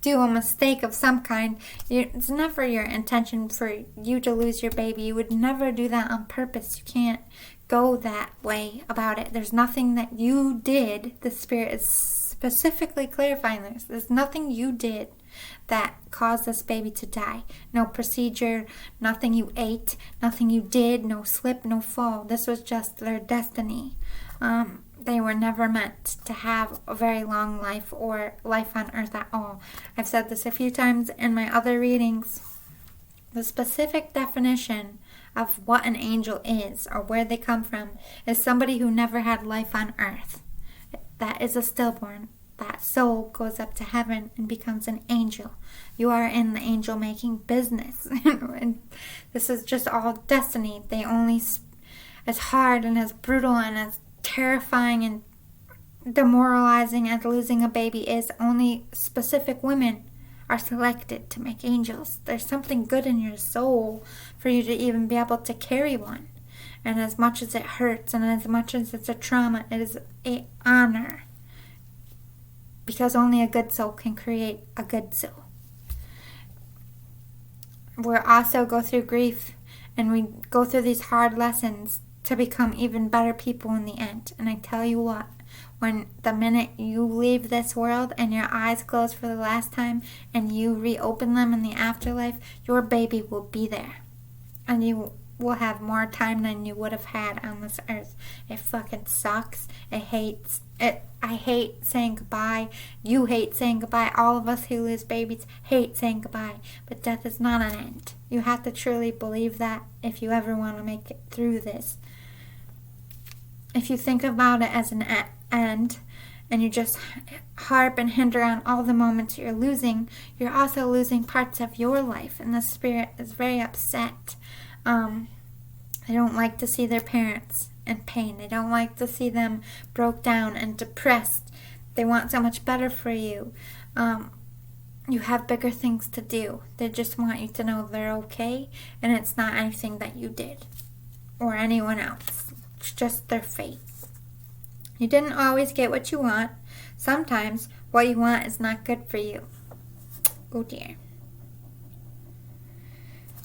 do a mistake of some kind, it's never your intention for you to lose your baby. You would never do that on purpose. You can't go that way about it. There's nothing that you did. The Spirit is specifically clarifying this. There's nothing you did that caused this baby to die. No procedure, nothing you ate, nothing you did, no slip, no fall. This was just their destiny. They were never meant to have a very long life or life on earth at all. I've said this a few times in my other readings. The specific definition of what an angel is or where they come from is somebody who never had life on earth. That is a stillborn. That soul goes up to heaven and becomes an angel. You are in the angel making business. And this is just all destiny. As hard and as brutal and as terrifying and demoralizing as losing a baby is, only specific women are selected to make angels. There's something good in your soul for you to even be able to carry one. And as much as it hurts and as much as it's a trauma, it is an honor. Because only a good soul can create a good soul. We also go through grief, and we go through these hard lessons to become even better people in the end. And I tell you what, when the minute you leave this world and your eyes close for the last time and you reopen them in the afterlife, your baby will be there. And you will have more time than you would have had on this earth. It fucking sucks. I hate saying goodbye. You hate saying goodbye. All of us who lose babies hate saying goodbye. But death is not an end. You have to truly believe that if you ever want to make it through this. If you think about it as an end and you just harp and hinder on all the moments you're losing, you're also losing parts of your life. And the Spirit is very upset. They don't like to see their parents in pain. They don't like to see them broke down and depressed. They want so much better for you. You have bigger things to do. They just want you to know they're okay, and it's not anything that you did or anyone else. It's just their fate. You didn't always get what you want. Sometimes what you want is not good for you. Oh dear.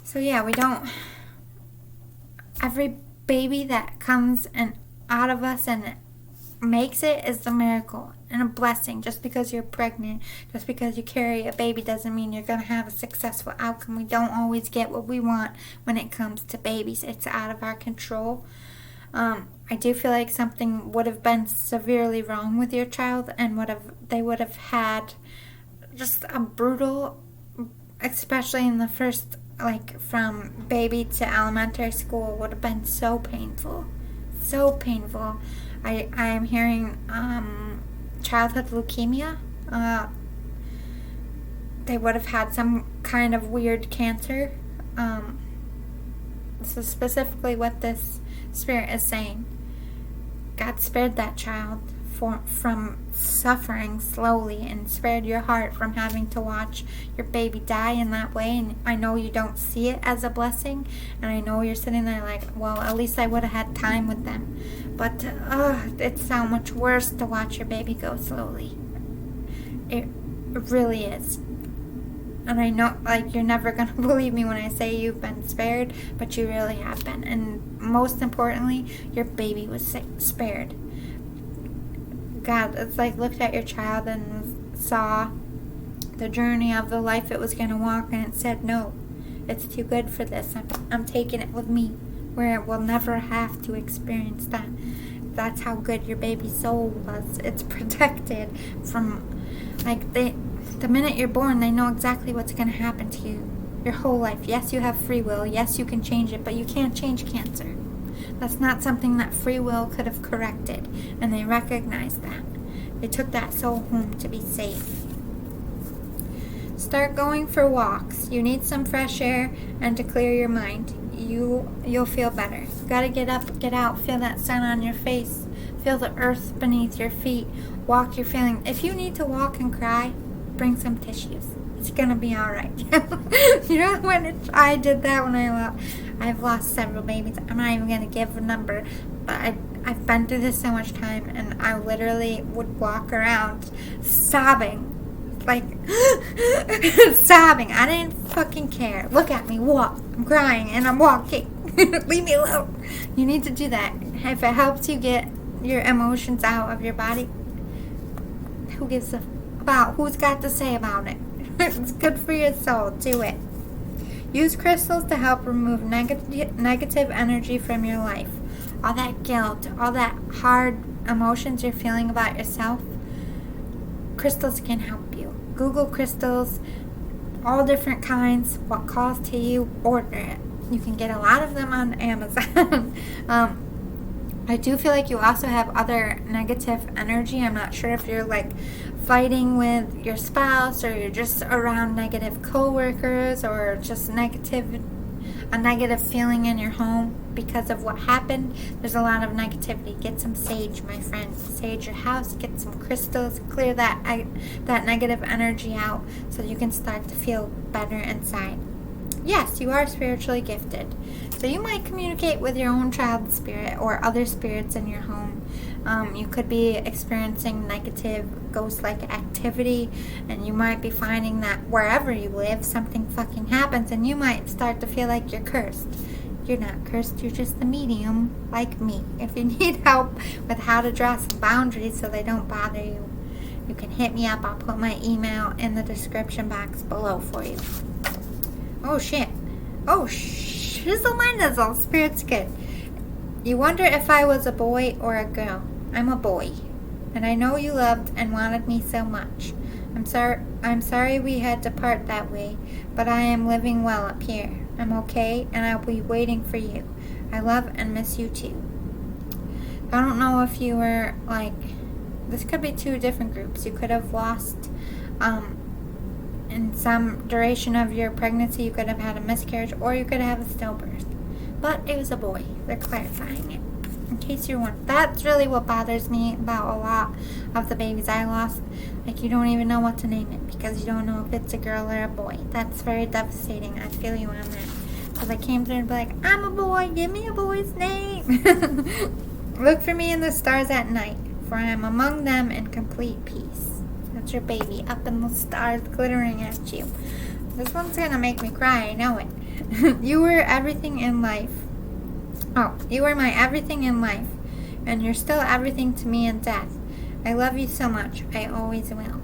So yeah, every baby that comes out of us and makes it is a miracle. and a blessing. Just because you're pregnant, just because you carry a baby doesn't mean you're going to have a successful outcome. We don't always get what we want when it comes to babies. It's out of our control. I do feel like something would have been severely wrong with your child, and they would have had just a brutal, especially in the first, like from baby to elementary school, would have been so painful. So painful. I am hearing childhood leukemia. They would have had some kind of weird cancer. This is specifically what this spirit is saying. God spared that child from suffering slowly, and spared your heart from having to watch your baby die in that way. And I know you don't see it as a blessing, and I know you're sitting there like, well, at least I would have had time with them. But it's so much worse to watch your baby go slowly. It really is. And I know, like, you're never going to believe me when I say you've been spared, but you really have been. And most importantly, your baby was spared. God, it's like, looked at your child and saw the journey of the life it was going to walk, and it said, no, it's too good for this. I'm taking it with me, where it will never have to experience that. That's how good your baby's soul was. It's protected from, like, the minute you're born, they know exactly what's going to happen to you your whole life. Yes, you have free will. Yes, you can change it, but you can't change cancer. That's not something that free will could have corrected, and they recognized that. They took that soul home to be safe. Start going for walks. You need some fresh air and to clear your mind. You'll feel better. You gotta get up, get out, feel that sun on your face, feel the earth beneath your feet, walk your feeling. If you need to walk and cry, bring some tissues. It's gonna be all right. You know, when I did that when I've lost several babies. I'm not even gonna give a number, but I've been through this so much time, and I literally would walk around sobbing, like sobbing. I didn't fucking care. Look at me, walk. I'm crying and I'm walking. Leave me alone. You need to do that. If it helps you get your emotions out of your body, who gives a about? Who's got to say about it? It's good for your soul. Do it. Use crystals to help remove negative energy from your life. All that guilt, all that hard emotions you're feeling about yourself, crystals can help you. Google crystals, all different kinds, what calls to you, order it. You can get a lot of them on Amazon. I do feel like you also have other negative energy. I'm not sure if you're like fighting with your spouse, or you're just around negative coworkers, or just a negative feeling in your home because of what happened. There's a lot of negativity. Get some sage, my friend. Sage your house. Get some crystals. Clear that negative energy out so you can start to feel better inside. Yes, you are spiritually gifted. So you might communicate with your own child spirit or other spirits in your home. You could be experiencing negative ghost-like activity, and you might be finding that wherever you live, something fucking happens, and you might start to feel like you're cursed. You're not cursed, you're just a medium like me. If you need help with how to draw some boundaries so they don't bother you, you can hit me up. I'll put my email in the description box below for you. Oh shit. Oh shizzle my nizzle. Spirit's good. You wonder if I was a boy or a girl. I'm a boy. And I know you loved and wanted me so much. I'm sorry we had to part that way, but I am living well up here. I'm okay, and I'll be waiting for you. I love and miss you too. I don't know if you were like, this could be two different groups. You could have lost in some duration of your pregnancy, you could have had a miscarriage, or you could have a stillbirth. But it was a boy. They're clarifying it. In case you're wondering. That's really what bothers me about a lot of the babies I lost. Like, you don't even know what to name it because you don't know if it's a girl or a boy. That's very devastating. I feel you on that. Because I came through and be like, I'm a boy. Give me a boy's name. Look for me in the stars at night, for I am among them in complete peace. That's your baby up in the stars glittering at you. This one's going to make me cry. I know it. You were everything in life. Oh, you were my everything in life, and you're still everything to me in death. I love you so much. I always will.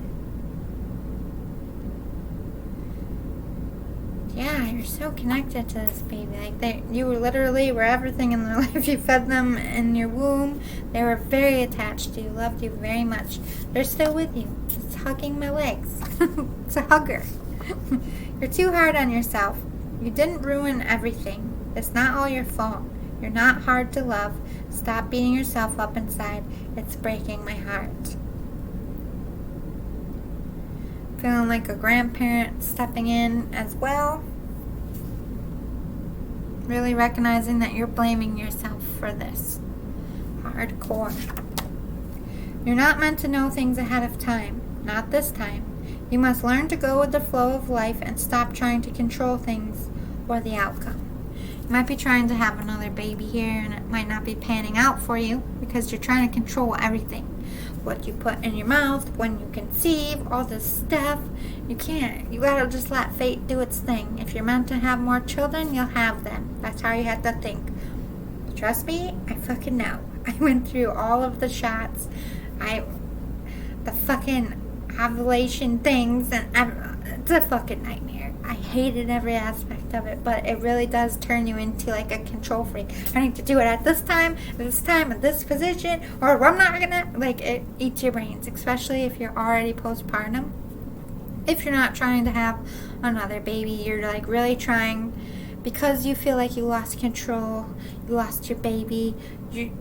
Yeah, you're so connected to this baby. Like, you were everything in their life. You fed them in your womb. They were very attached to you, loved you very much. They're still with you. It's hugging my legs. It's a hugger. You're too hard on yourself. You didn't ruin everything. It's not all your fault. You're not hard to love. Stop beating yourself up inside. It's breaking my heart. Feeling like a grandparent stepping in as well. Really recognizing that you're blaming yourself for this. Hardcore. You're not meant to know things ahead of time. Not this time. You must learn to go with the flow of life and stop trying to control things or the outcome. You might be trying to have another baby here and it might not be panning out for you because you're trying to control everything. What you put in your mouth, when you conceive, all this stuff. You can't. You gotta just let fate do its thing. If you're meant to have more children, you'll have them. That's how you have to think. Trust me, I fucking know. I went through all of the shots. The fucking ovulation things, and it's a fucking nightmare. I hated every aspect of it, but it really does turn you into like a control freak. I need to do it at this time, in this position, or I'm not gonna. Like, it eats your brains, especially if you're already postpartum. If you're not trying to have another baby, you're like really trying because you feel like you lost control, you lost your baby.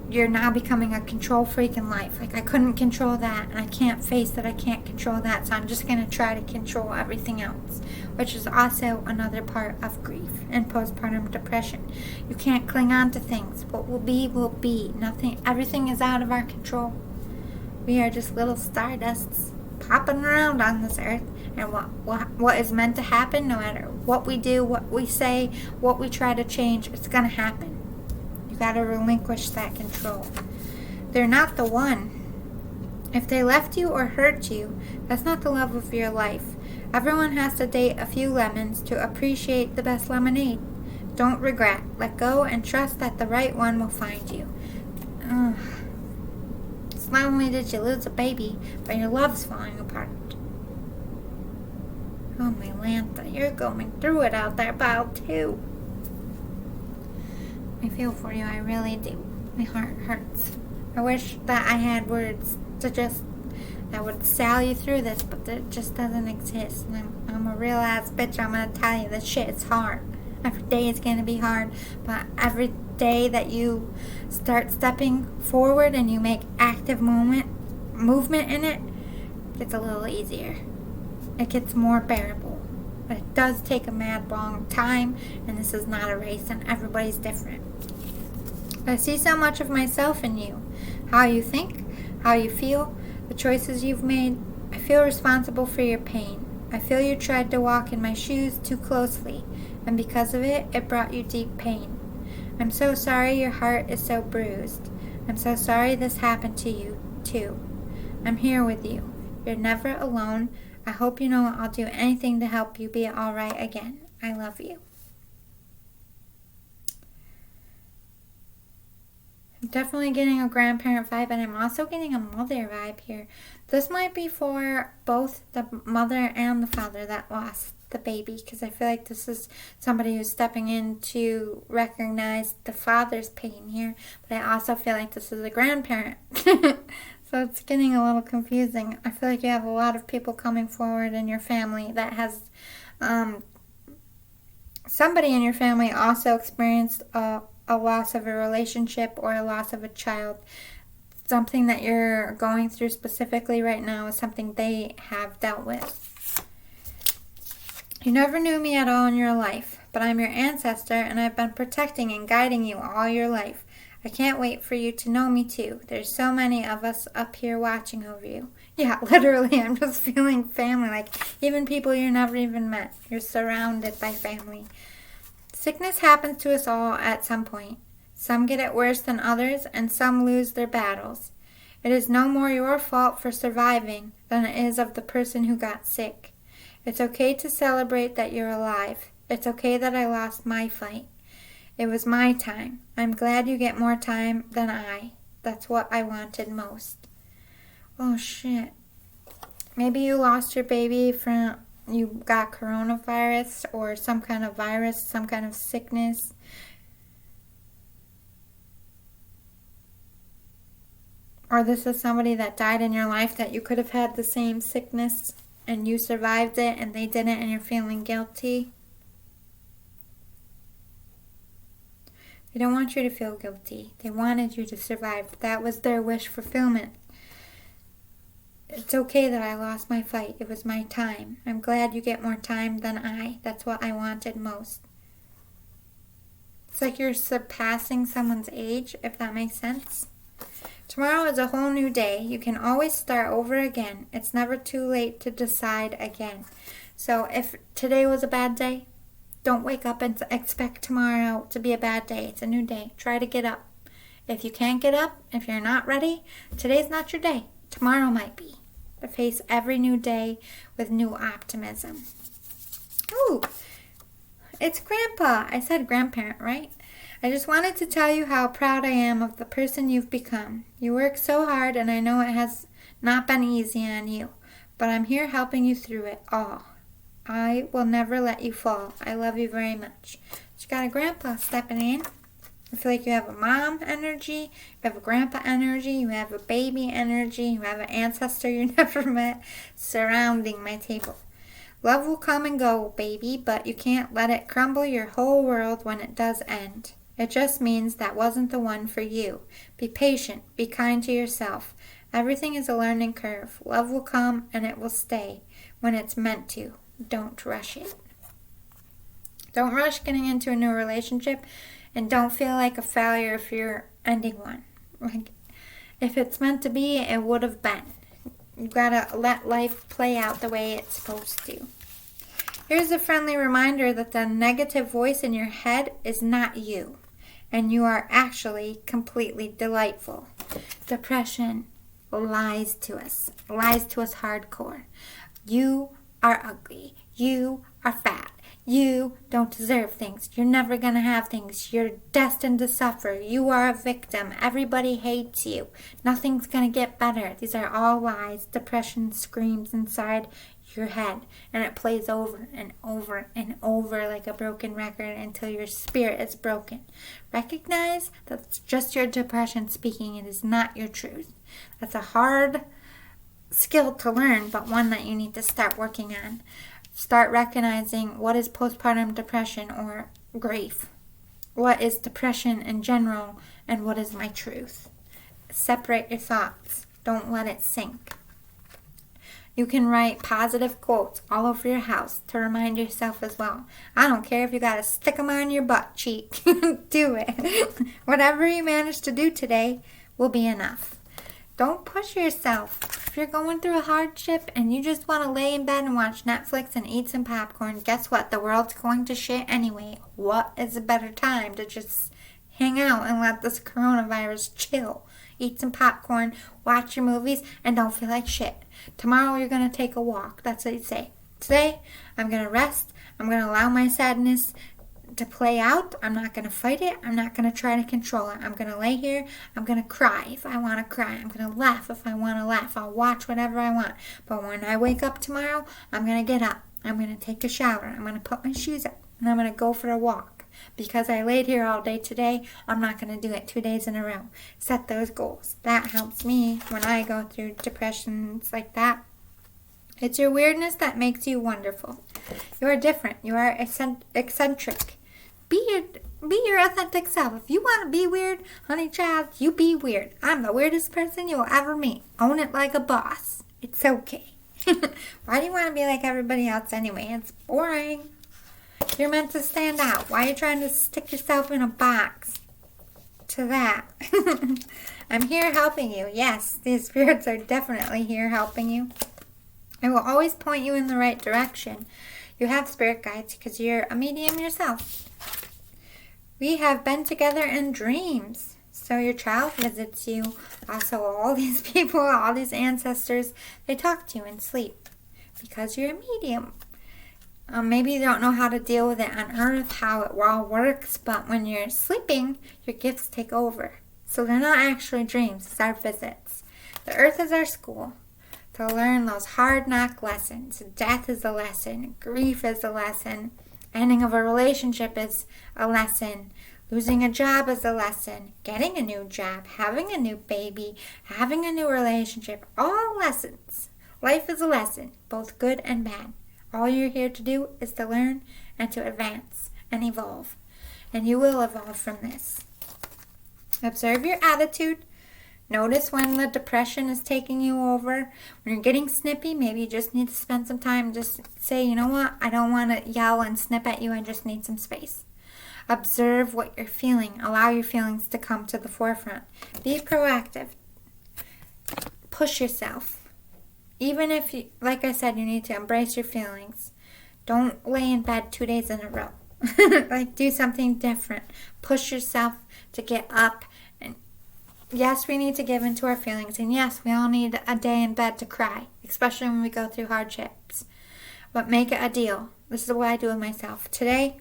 You're now becoming a control freak in life. Like, I couldn't control that, and I can't face that I can't control that, so I'm just going to try to control everything else, which is also another part of grief and postpartum depression. You can't cling on to things. What will be, will be. Nothing, everything is out of our control. We are just little stardusts popping around on this earth, and what is meant to happen, no matter what we do, what we say, what we try to change, it's going to happen. You gotta relinquish that control. They're not the one. If they left you or hurt you, that's not the love of your life. Everyone has to date a few lemons to appreciate the best lemonade. Don't regret. Let go and trust that the right one will find you. Ugh. It's not only did you lose a baby, but your love's falling apart. Oh, my Lanta, you're going through it out there, pal, too. I feel for you, I really do. My heart hurts. I wish that I had words that would sell you through this, but it just doesn't exist. And I'm a real ass bitch. I'm gonna tell you, this shit is hard. Every day is gonna be hard, but every day that you start stepping forward and you make active movement in it, it gets a little easier. It gets more bearable. But it does take a mad long time, and this is not a race, and everybody's different. I see so much of myself in you. How you think, how you feel, the choices you've made. I feel responsible for your pain. I feel you tried to walk in my shoes too closely, and because of it, it brought you deep pain. I'm so sorry your heart is so bruised. I'm so sorry this happened to you, too. I'm here with you. You're never alone. I hope you know I'll do anything to help you be all right again. I love you. I'm definitely getting a grandparent vibe, and I'm also getting a mother vibe here. This might be for both the mother and the father that lost the baby, because I feel like this is somebody who's stepping in to recognize the father's pain here, but I also feel like this is a grandparent. So it's getting a little confusing. I feel like you have a lot of people coming forward in your family that has somebody in your family also experienced a loss of a relationship or a loss of a child. Something that you're going through specifically right now is something they have dealt with. You never knew me at all in your life, but I'm your ancestor, and I've been protecting and guiding you all your life. I can't wait for you to know me too. There's so many of us up here watching over you. Yeah, literally, I'm just feeling family. Like, even people you never even met. You're surrounded by family. Sickness happens to us all at some point. Some get it worse than others, and some lose their battles. It is no more your fault for surviving than it is of the person who got sick. It's okay to celebrate that you're alive. It's okay that I lost my fight. It was my time. I'm glad you get more time than I. That's what I wanted most. Oh, shit. Maybe you lost your baby from, you got coronavirus or some kind of virus, some kind of sickness. Or this is somebody that died in your life that you could have had the same sickness and you survived it and they didn't and you're feeling guilty. They don't want you to feel guilty. They wanted you to survive. That was their wish fulfillment. It's okay that I lost my fight. It was my time. I'm glad you get more time than I. That's what I wanted most. It's like you're surpassing someone's age, if that makes sense. Tomorrow is a whole new day. You can always start over again. It's never too late to decide again. So if today was a bad day, don't wake up and expect tomorrow to be a bad day. It's a new day. Try to get up. If you can't get up, if you're not ready, today's not your day. Tomorrow might be. To face every new day with new optimism. Ooh, it's Grandpa. I said grandparent, right? I just wanted to tell you how proud I am of the person you've become. You work so hard, and I know it has not been easy on you, but I'm here helping you through it all. I will never let you fall. I love you very much. You got a grandpa stepping in. I feel like you have a mom energy, you have a grandpa energy, you have a baby energy, you have an ancestor you never met surrounding my table. Love will come and go, baby, but you can't let it crumble your whole world when it does end. It just means that wasn't the one for you. Be patient. Be kind to yourself. Everything is a learning curve. Love will come and it will stay when it's meant to. Don't rush it. Don't rush getting into a new relationship, and don't feel like a failure if you're ending one. Like, if it's meant to be, it would have been. You gotta let life play out the way it's supposed to. Here's a friendly reminder that the negative voice in your head is not you, and you are actually completely delightful. Depression lies to us hardcore. You are ugly. You are fat. You don't deserve things. You're never going to have things. You're destined to suffer. You are a victim. Everybody hates you. Nothing's going to get better. These are all lies. Depression screams inside your head, and it plays over and over and over like a broken record until your spirit is broken. Recognize that's just your depression speaking. It is not your truth. That's a hard skill to learn, but one that you need to start working on. Start recognizing what is postpartum depression or grief. What is depression in general, and what is my truth? Separate your thoughts. Don't let it sink. You can write positive quotes all over your house to remind yourself as well. I don't care if you got to stick them on your butt cheek. Do it. Whatever you manage to do today will be enough. Don't push yourself. If you're going through a hardship and you just want to lay in bed and watch Netflix and eat some popcorn, guess what? The world's going to shit anyway. What is a better time to just hang out and let this coronavirus chill? Eat some popcorn, watch your movies, and don't feel like shit. Tomorrow you're going to take a walk. That's what you say. Today, I'm going to rest. I'm going to allow my sadness to play out. I'm not going to fight it. I'm not going to try to control it. I'm going to lay here. I'm going to cry if I want to cry. I'm going to laugh if I want to laugh. I'll watch whatever I want. But when I wake up tomorrow, I'm going to get up. I'm going to take a shower. I'm going to put my shoes up. And I'm going to go for a walk. Because I laid here all day today, I'm not going to do it 2 days in a row. Set those goals. That helps me when I go through depressions like that. It's your weirdness that makes you wonderful. You are different. You are eccentric. Be your authentic self. If you want to be weird, honey child, you be weird. I'm the weirdest person you'll ever meet. Own it like a boss. It's okay. Why do you want to be like everybody else anyway? It's boring. You're meant to stand out. Why are you trying to stick yourself in a box? To that. I'm here helping you. Yes, these spirits are definitely here helping you. I will always point you in the right direction. You have spirit guides because you're a medium yourself. We have been together in dreams. So your child visits you. Also, all these people, all these ancestors, they talk to you in sleep because you're a medium. Maybe you don't know how to deal with it on Earth, how it all works, but when you're sleeping, your gifts take over. So they're not actually dreams, these are visits. The earth is our school to learn those hard knock lessons. Death is a lesson. Grief is a lesson. Ending of a relationship is a lesson. Losing a job is a lesson. Getting a new job, having a new baby, having a new relationship, all lessons. Life is a lesson, both good and bad. All you're here to do is to learn and to advance and evolve. And you will evolve from this. Observe your attitude. Notice when the depression is taking you over. When you're getting snippy, maybe you just need to spend some time. Just say, you know what? I don't want to yell and snip at you. I just need some space. Observe what you're feeling. Allow your feelings to come to the forefront. Be proactive. Push yourself. Even if, you, like I said, you need to embrace your feelings. Don't lay in bed 2 days in a row. Like, do something different. Push yourself to get up. And yes, we need to give into our feelings. And yes, we all need a day in bed to cry, especially when we go through hardships. But make it a deal. This is what I do with myself. Today,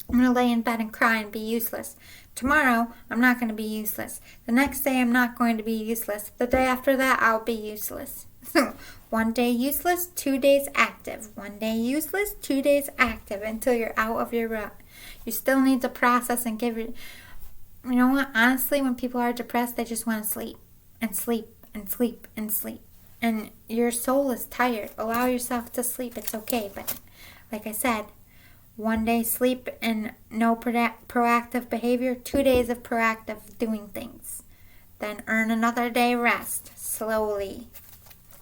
I'm going to lay in bed and cry and be useless. Tomorrow, I'm not going to be useless. The next day, I'm not going to be useless. The day after that, I'll be useless. 1 day useless, 2 days active. 1 day useless, 2 days active until you're out of your rut. You still need to process and give your... You know what? Honestly, when people are depressed, they just want to sleep and sleep and sleep and sleep. And your soul is tired. Allow yourself to sleep. It's okay. But like I said, 1 day sleep and no proactive behavior. 2 days of proactive doing things. Then earn another day rest. Slowly.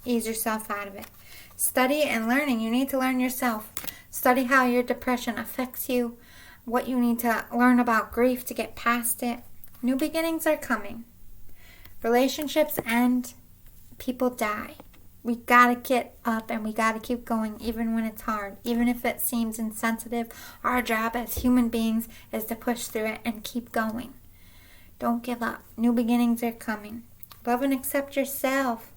Ease yourself out of it. Study and learning. You need to learn yourself. Study how your depression affects you. What you need to learn about grief to get past it. New beginnings are coming. Relationships end. People die. We gotta get up and we gotta keep going even when it's hard. Even if it seems insensitive, our job as human beings is to push through it and keep going. Don't give up. New beginnings are coming. Love and accept yourself.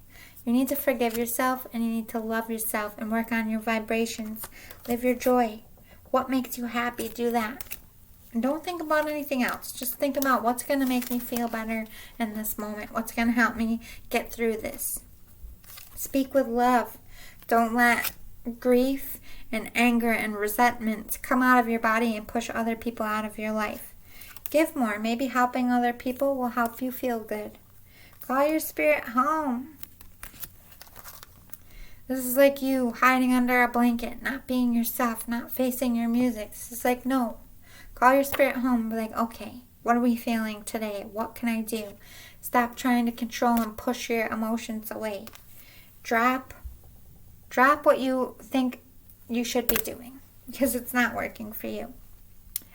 You need to forgive yourself and you need to love yourself and work on your vibrations. Live your joy. What makes you happy? Do that. And don't think about anything else. Just think about what's going to make me feel better in this moment. What's going to help me get through this. Speak with love. Don't let grief and anger and resentment come out of your body and push other people out of your life. Give more. Maybe helping other people will help you feel good. Call your spirit home. This is like you hiding under a blanket, not being yourself, not facing your music. This is like, no. Call your spirit home and be like, okay, what are we feeling today? What can I do? Stop trying to control and push your emotions away. Drop what you think you should be doing because it's not working for you.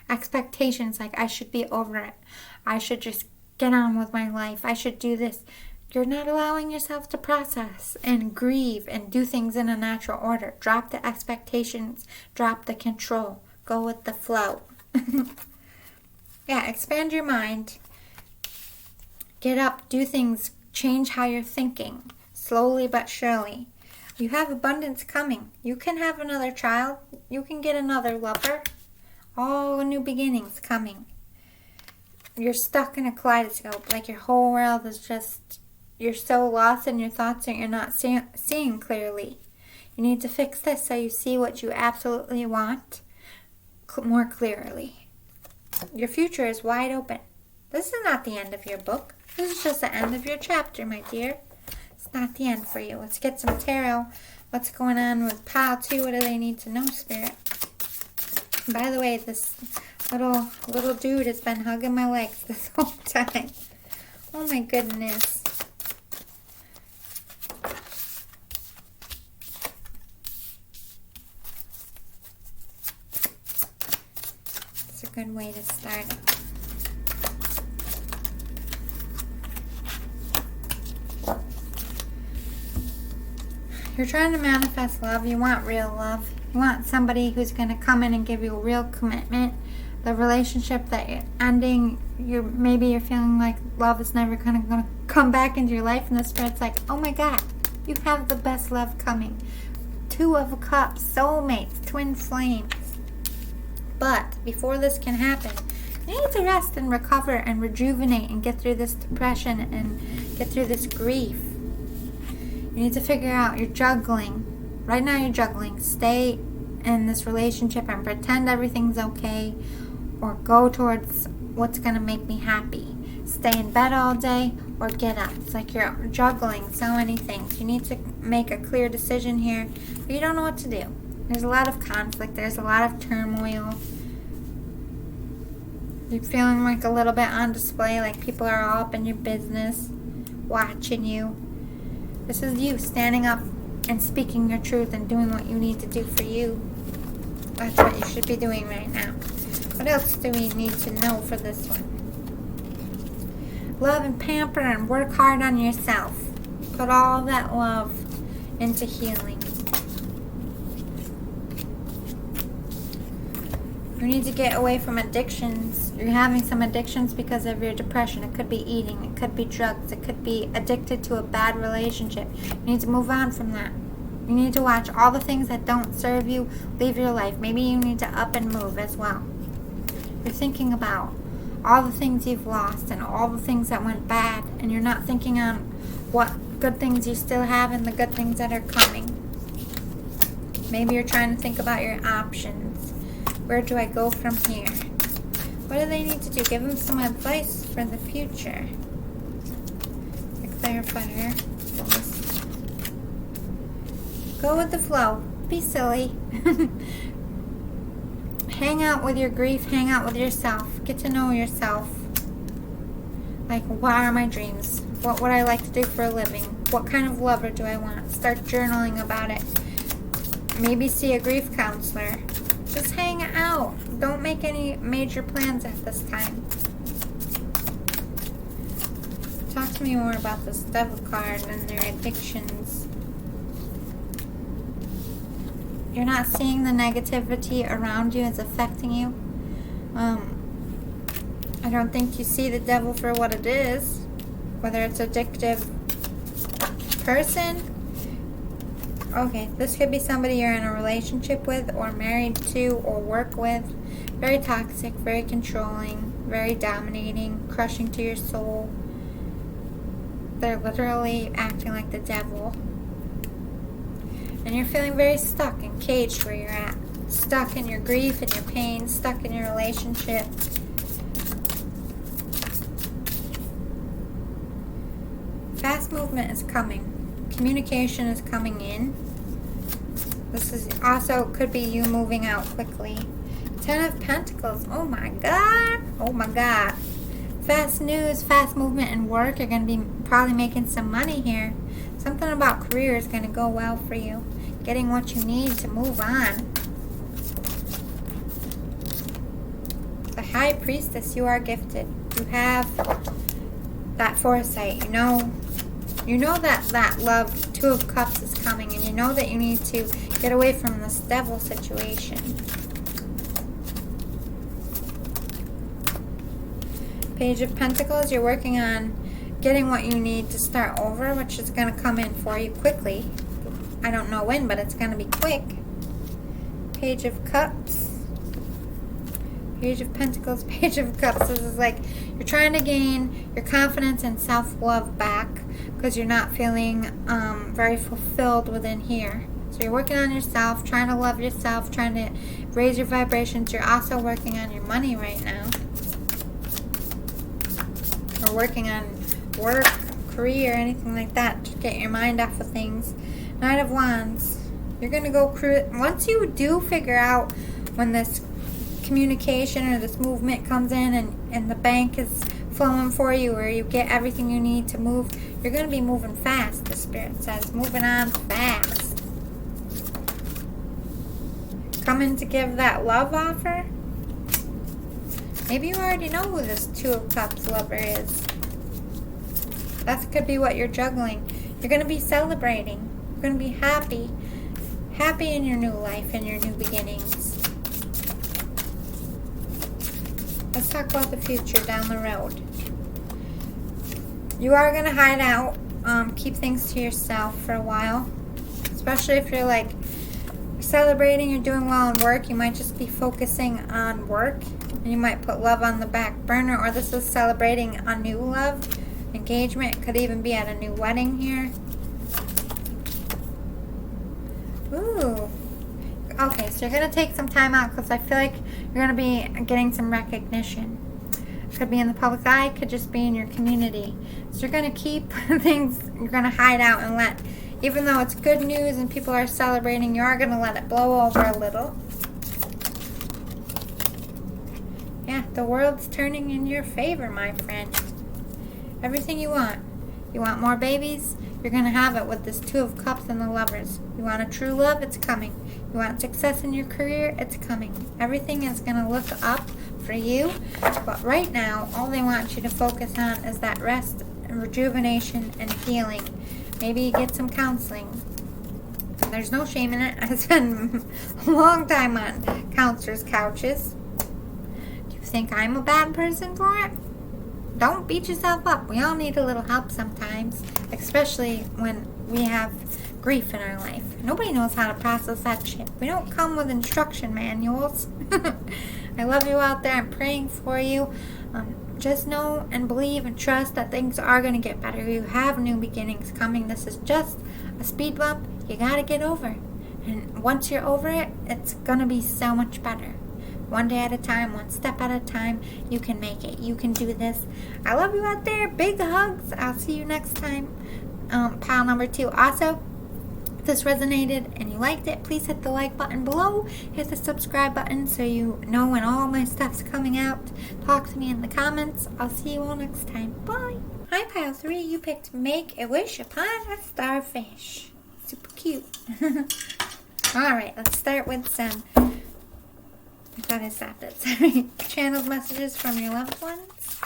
Expectations like, I should be over it. I should just get on with my life. I should do this. You're not allowing yourself to process and grieve and do things in a natural order. Drop the expectations. Drop the control. Go with the flow. Yeah, expand your mind. Get up, do things, change how you're thinking. Slowly but surely. You have abundance coming. You can have another child. You can get another lover. All new beginnings coming. You're stuck in a kaleidoscope. Like your whole world is just... You're so lost in your thoughts that you're not seeing clearly. You need to fix this so you see what you absolutely want more clearly. Your future is wide open. This is not the end of your book. This is just the end of your chapter, my dear. It's not the end for you. Let's get some tarot. What's going on with pile 2? What do they need to know, Spirit? By the way, this little dude has been hugging my legs this whole time. Oh my goodness. Good way to start it. You're trying to manifest love. You want real love. You want somebody who's going to come in and give you a real commitment. The relationship that you're ending, maybe you're feeling like love is never going to come back into your life, and the Spirit's like, oh my God, you have the best love coming. 2 of Cups, soulmates, twin flames. But before this can happen, you need to rest and recover and rejuvenate and get through this depression and get through this grief. You need to figure out, you're juggling. Right now you're juggling. Stay in this relationship and pretend everything's okay, or go towards what's going to make me happy. Stay in bed all day or get up. It's like you're juggling so many things. You need to make a clear decision here, but you don't know what to do. There's a lot of conflict. There's a lot of turmoil. You're feeling like a little bit on display, like people are all up in your business, watching you. This is you standing up and speaking your truth and doing what you need to do for you. That's what you should be doing right now. What else do we need to know for this one? Love and pamper and work hard on yourself. Put all that love into healing. You need to get away from addictions. You're having some addictions because of your depression. It could be eating. It could be drugs. It could be addicted to a bad relationship. You need to move on from that. You need to watch all the things that don't serve you. Leave your life. Maybe you need to up and move as well. You're thinking about all the things you've lost and all the things that went bad. And you're not thinking on what good things you still have and the good things that are coming. Maybe you're trying to think about your options. Where do I go from here? What do they need to do? Give them some advice for the future. A clarifier. Go with the flow. Be silly. Hang out with your grief. Hang out with yourself. Get to know yourself. Like, what are my dreams? What would I like to do for a living? What kind of lover do I want? Start journaling about it. Maybe see a grief counselor. Just hang out. Don't make any major plans at this time. Talk to me more about this devil card and their addictions. You're not seeing the negativity around you as affecting you. I don't think you see the devil for what it is. Whether it's addictive person. Okay, this could be somebody you're in a relationship with or married to or work with. Very toxic, very controlling, very dominating, crushing to your soul. They're literally acting like the devil. And you're feeling very stuck and caged where you're at. Stuck in your grief and your pain, stuck in your relationship. Fast movement is coming. Communication is coming in. This is also could be you moving out quickly. 10 of Pentacles. Oh my God. Oh my God. Fast news, fast movement and work. You're going to be probably making some money here. Something about career is going to go well for you. Getting what you need to move on. The High Priestess, you are gifted. You have that foresight. You know that love, 2 of Cups is coming, and you know that you need to get away from this devil situation. Page of Pentacles, you're working on getting what you need to start over, which is going to come in for you quickly. I don't know when, but it's going to be quick. Page of Cups. Page of Pentacles, Page of Cups. This is like you're trying to gain your confidence and self-love back because you're not feeling very fulfilled within here. So you're working on yourself, trying to love yourself, trying to raise your vibrations. You're also working on your money right now. Or working on work, career, anything like that to get your mind off of things. Knight of Wands. You're going to go once you do figure out when this communication or this movement comes in and the bank is flowing for you or you get everything you need to move, you're going to be moving fast, the Spirit says. Moving on fast. Coming to give that love offer. Maybe you already know who this 2 of Cups lover is. That could be what you're juggling. You're going to be celebrating. You're going to be happy. Happy in your new life and your new beginnings. Let's talk about the future down the road. You are going to hide out. Keep things to yourself for a while. Especially if you're like celebrating, you're doing well in work. You might just be focusing on work. And you might put love on the back burner. Or this is celebrating a new love. Engagement. Could even be at a new wedding here. Ooh. Okay, so you're going to take some time out because I feel like you're going to be getting some recognition. Could be in the public eye, could just be in your community. So you're going to keep things, you're going to hide out and let, even though it's good news and people are celebrating, you are going to let it blow over a little. Yeah, the world's turning in your favor, my friend. Everything you want. You want more babies? You're going to have it with this Two of Cups and the Lovers. You want a true love? It's coming. You want success in your career? It's coming. Everything is going to look up for you. But right now, all they want you to focus on is that rest and rejuvenation and healing. Maybe you get some counseling. There's no shame in it. I spent a long time on counselors' couches. Do you think I'm a bad person for it? Don't beat yourself up. We all need a little help sometimes, especially when we have grief in our life. Nobody knows how to process that shit. We don't come with instruction manuals. I love you out there. I'm praying for you. Just know and believe and trust that things are going to get better. You have new beginnings coming. This is just a speed bump you got to get over. And once you're over it, it's going to be so much better. One day at a time, one step at a time, you can make it. You can do this. I love you out there. Big hugs. I'll see you next time. Pile number 2. Also, if this resonated and you liked it, please hit the like button below. Hit the subscribe button so you know when all my stuff's coming out. Talk to me in the comments. I'll see you all next time. Bye. Hi, Pile 3. You picked Make a Wish Upon a Starfish. Super cute. Alright, let's start with some... I thought I stopped it. Sorry. Channeled messages from your loved ones.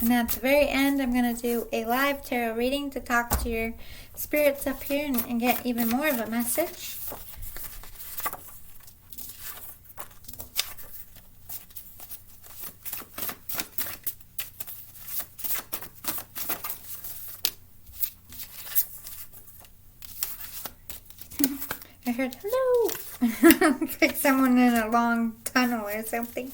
And at the very end, I'm going to do a live tarot reading to talk to your spirits up here and get even more of a message. I heard hello. Like someone in a long tunnel or something.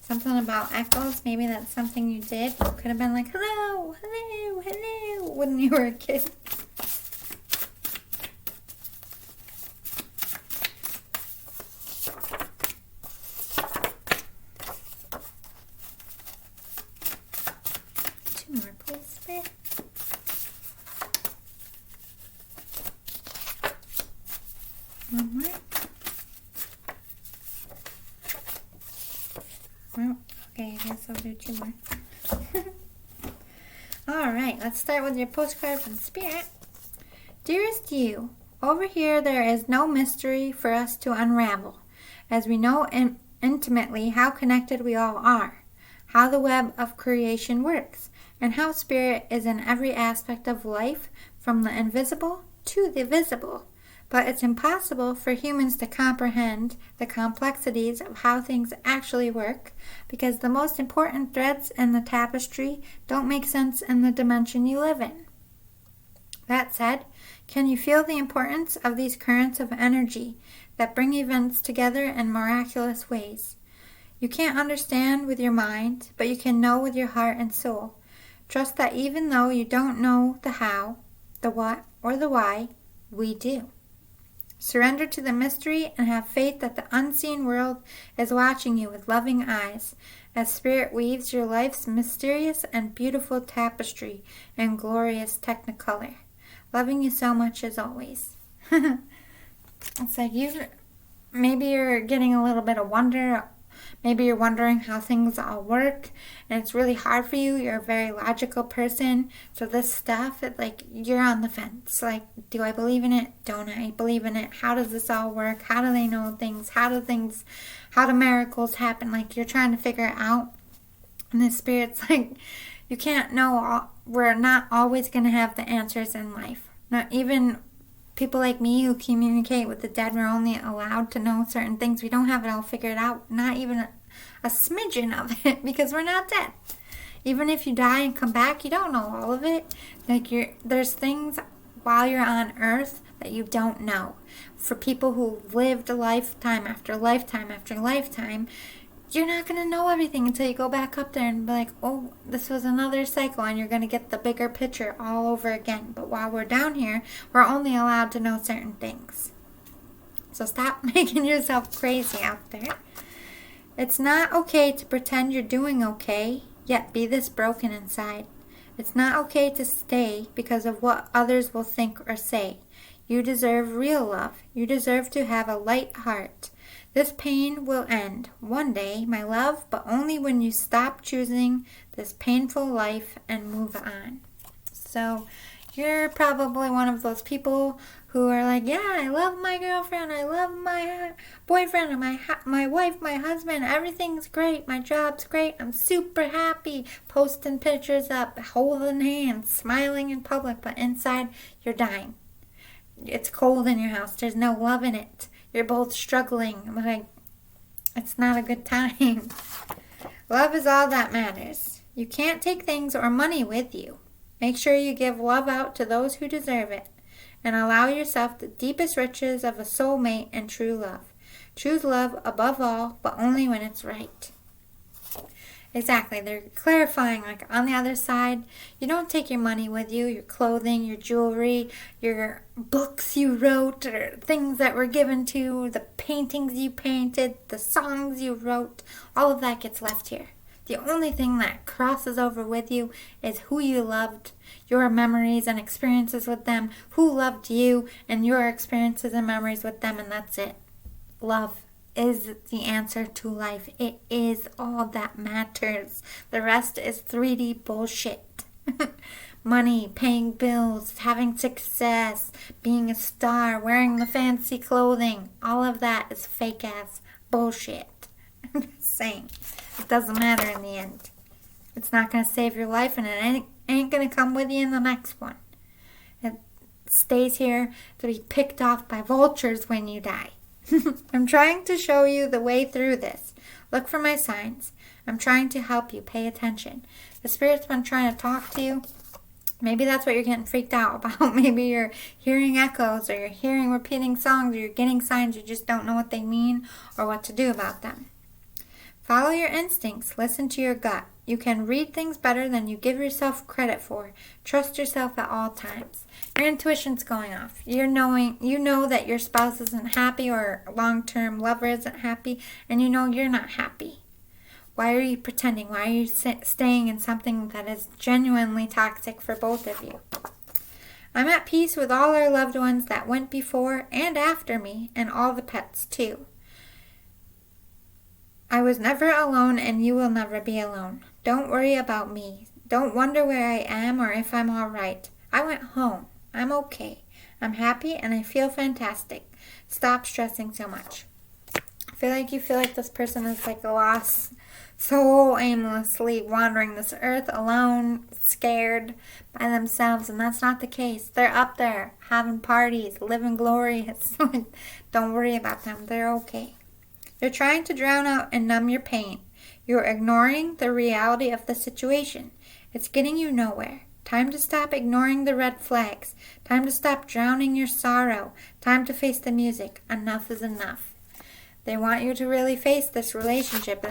Something about echoes. Maybe that's something you did. Could have been like hello, hello, hello when you were a kid. More, please, Spirit. One more. Oh, okay, I guess I'll do 2 more. Alright, let's start with your postcard from Spirit. Dearest you, over here there is no mystery for us to unravel, as we know intimately how connected we all are, how the web of creation works, and how spirit is in every aspect of life, from the invisible to the visible. But it's impossible for humans to comprehend the complexities of how things actually work, because the most important threads in the tapestry don't make sense in the dimension you live in. That said, can you feel the importance of these currents of energy that bring events together in miraculous ways? You can't understand with your mind, but you can know with your heart and soul. Trust that even though you don't know the how, the what, or the why, we do. Surrender to the mystery and have faith that the unseen world is watching you with loving eyes as Spirit weaves your life's mysterious and beautiful tapestry in glorious technicolor. Loving you so much as always. It's like maybe you're getting a little bit of wonder. Maybe you're wondering how things all work, and it's really hard for you. You're a very logical person, so this stuff, you're on the fence. Like, do I believe in it? Don't I believe in it? How does this all work? How do they know things? How do miracles happen? Like, you're trying to figure it out, and the Spirit's like, you can't know. We're not always going to have the answers in life. Not even people like me who communicate with the dead, we're only allowed to know certain things. We don't have it all figured out, not even a smidgen of it, because we're not dead. Even if you die and come back, you don't know all of it. There's things while you're on earth that you don't know. For people who lived a lifetime after lifetime after lifetime, you're not going to know everything until you go back up there and be like, oh, this was another cycle, and you're going to get the bigger picture all over again. But while we're down here, we're only allowed to know certain things. So stop making yourself crazy out there. It's not okay to pretend you're doing okay, yet be this broken inside. It's not okay to stay because of what others will think or say. You deserve real love. You deserve to have a light heart. This pain will end one day, my love, but only when you stop choosing this painful life and move on. So you're probably one of those people who are like, yeah, I love my girlfriend, I love my boyfriend, my wife, my husband, everything's great, my job's great, I'm super happy, posting pictures up, holding hands, smiling in public, but inside you're dying. It's cold in your house, there's no love in it. You're both struggling. Like, it's not a good time. Love is all that matters. You can't take things or money with you. Make sure you give love out to those who deserve it. And allow yourself the deepest riches of a soulmate and true love. Choose love above all, but only when it's right. Exactly. They're clarifying, like, on the other side, you don't take your money with you, your clothing, your jewelry, your books you wrote, or things that were given to you, the paintings you painted, the songs you wrote, all of that gets left here. The only thing that crosses over with you is who you loved, your memories and experiences with them, who loved you, and your experiences and memories with them, and that's it. Love is the answer to life. It is all that matters. The rest is 3D bullshit. Money, paying bills, having success, being a star, wearing the fancy clothing, all of that is fake ass bullshit. I'm just saying, it doesn't matter in the end. It's not going to save your life, and it ain't going to come with you in the next one. It stays here to be picked off by vultures when you die. I'm trying to show you the way through this. Look for my signs. I'm trying to help you. Pay attention. The Spirit's been trying to talk to you. Maybe that's what you're getting freaked out about. Maybe you're hearing echoes, or you're hearing repeating songs, or you're getting signs you just don't know what they mean or what to do about them. Follow your instincts. Listen to your gut. You can read things better than you give yourself credit for. Trust yourself at all times. Your intuition's going off. You know that your spouse isn't happy, or a long-term lover isn't happy, and you know you're not happy. Why are you pretending? Why are you staying in something that is genuinely toxic for both of you? I'm at peace with all our loved ones that went before and after me, and all the pets too. I was never alone, and you will never be alone. Don't worry about me. Don't wonder where I am or if I'm all right. I went home. I'm okay. I'm happy, and I feel fantastic. Stop stressing so much. I feel like this person is like lost, so aimlessly wandering this earth alone, scared by themselves, and that's not the case. They're up there having parties, living glorious. Don't worry about them. They're okay. You're trying to drown out and numb your pain. You're ignoring the reality of the situation. It's getting you nowhere. Time to stop ignoring the red flags. Time to stop drowning your sorrow. Time to face the music. Enough is enough. They want you to really face this relationship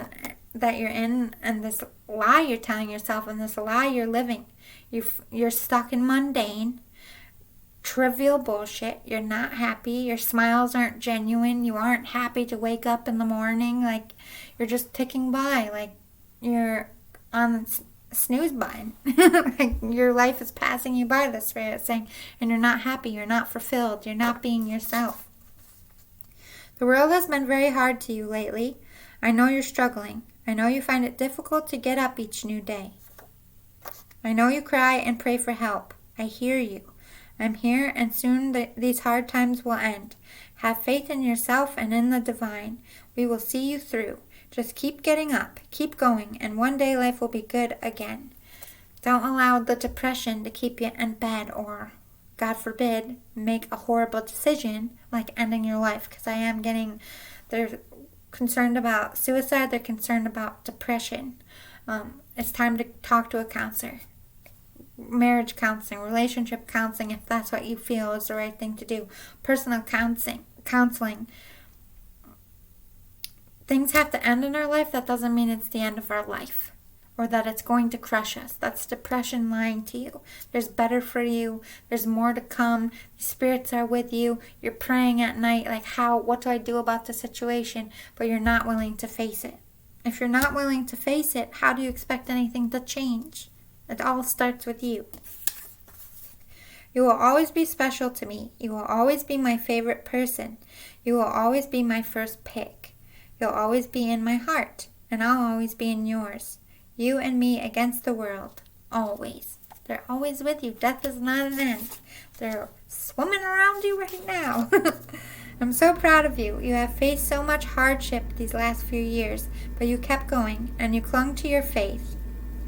that you're in, and this lie you're telling yourself, and this lie you're living. You're stuck in mundane, trivial bullshit. You're not happy. Your smiles aren't genuine. You aren't happy to wake up in the morning. Like, you're just ticking by. Like, you're on the snooze button. Like, your life is passing you by, this way of saying, and you're not happy. You're not fulfilled. You're not being yourself. The world has been very hard to you lately. I know you're struggling. I know you find it difficult to get up each new day. I know you cry and pray for help. I hear you. I'm here, and soon these hard times will end. Have faith in yourself and in the divine. We will see you through. Just keep getting up, keep going, and one day life will be good again. Don't allow the depression to keep you in bed, or, God forbid, make a horrible decision like ending your life, because I am getting, they're concerned about suicide, they're concerned about depression. It's time to talk to a counselor. Marriage counseling, relationship counseling, if that's what you feel is the right thing to do. Personal counseling. things have to end in our life, that doesn't mean it's the end of our life or that it's going to crush us. That's depression lying to you. There's better for you. There's more to come. The spirits are with you. You're praying at night like, what do I do about the situation? But you're not willing to face it. If you're not willing to face it, how do you expect anything to change? It all starts with you. You will always be special to me. You will always be my favorite person. You will always be my first pick. You'll always be in my heart, and I'll always be in yours. You and me against the world, always. They're always with you. Death is not an end. They're swimming around you right now. I'm so proud of you. You have faced so much hardship these last few years, but you kept going, and you clung to your faith.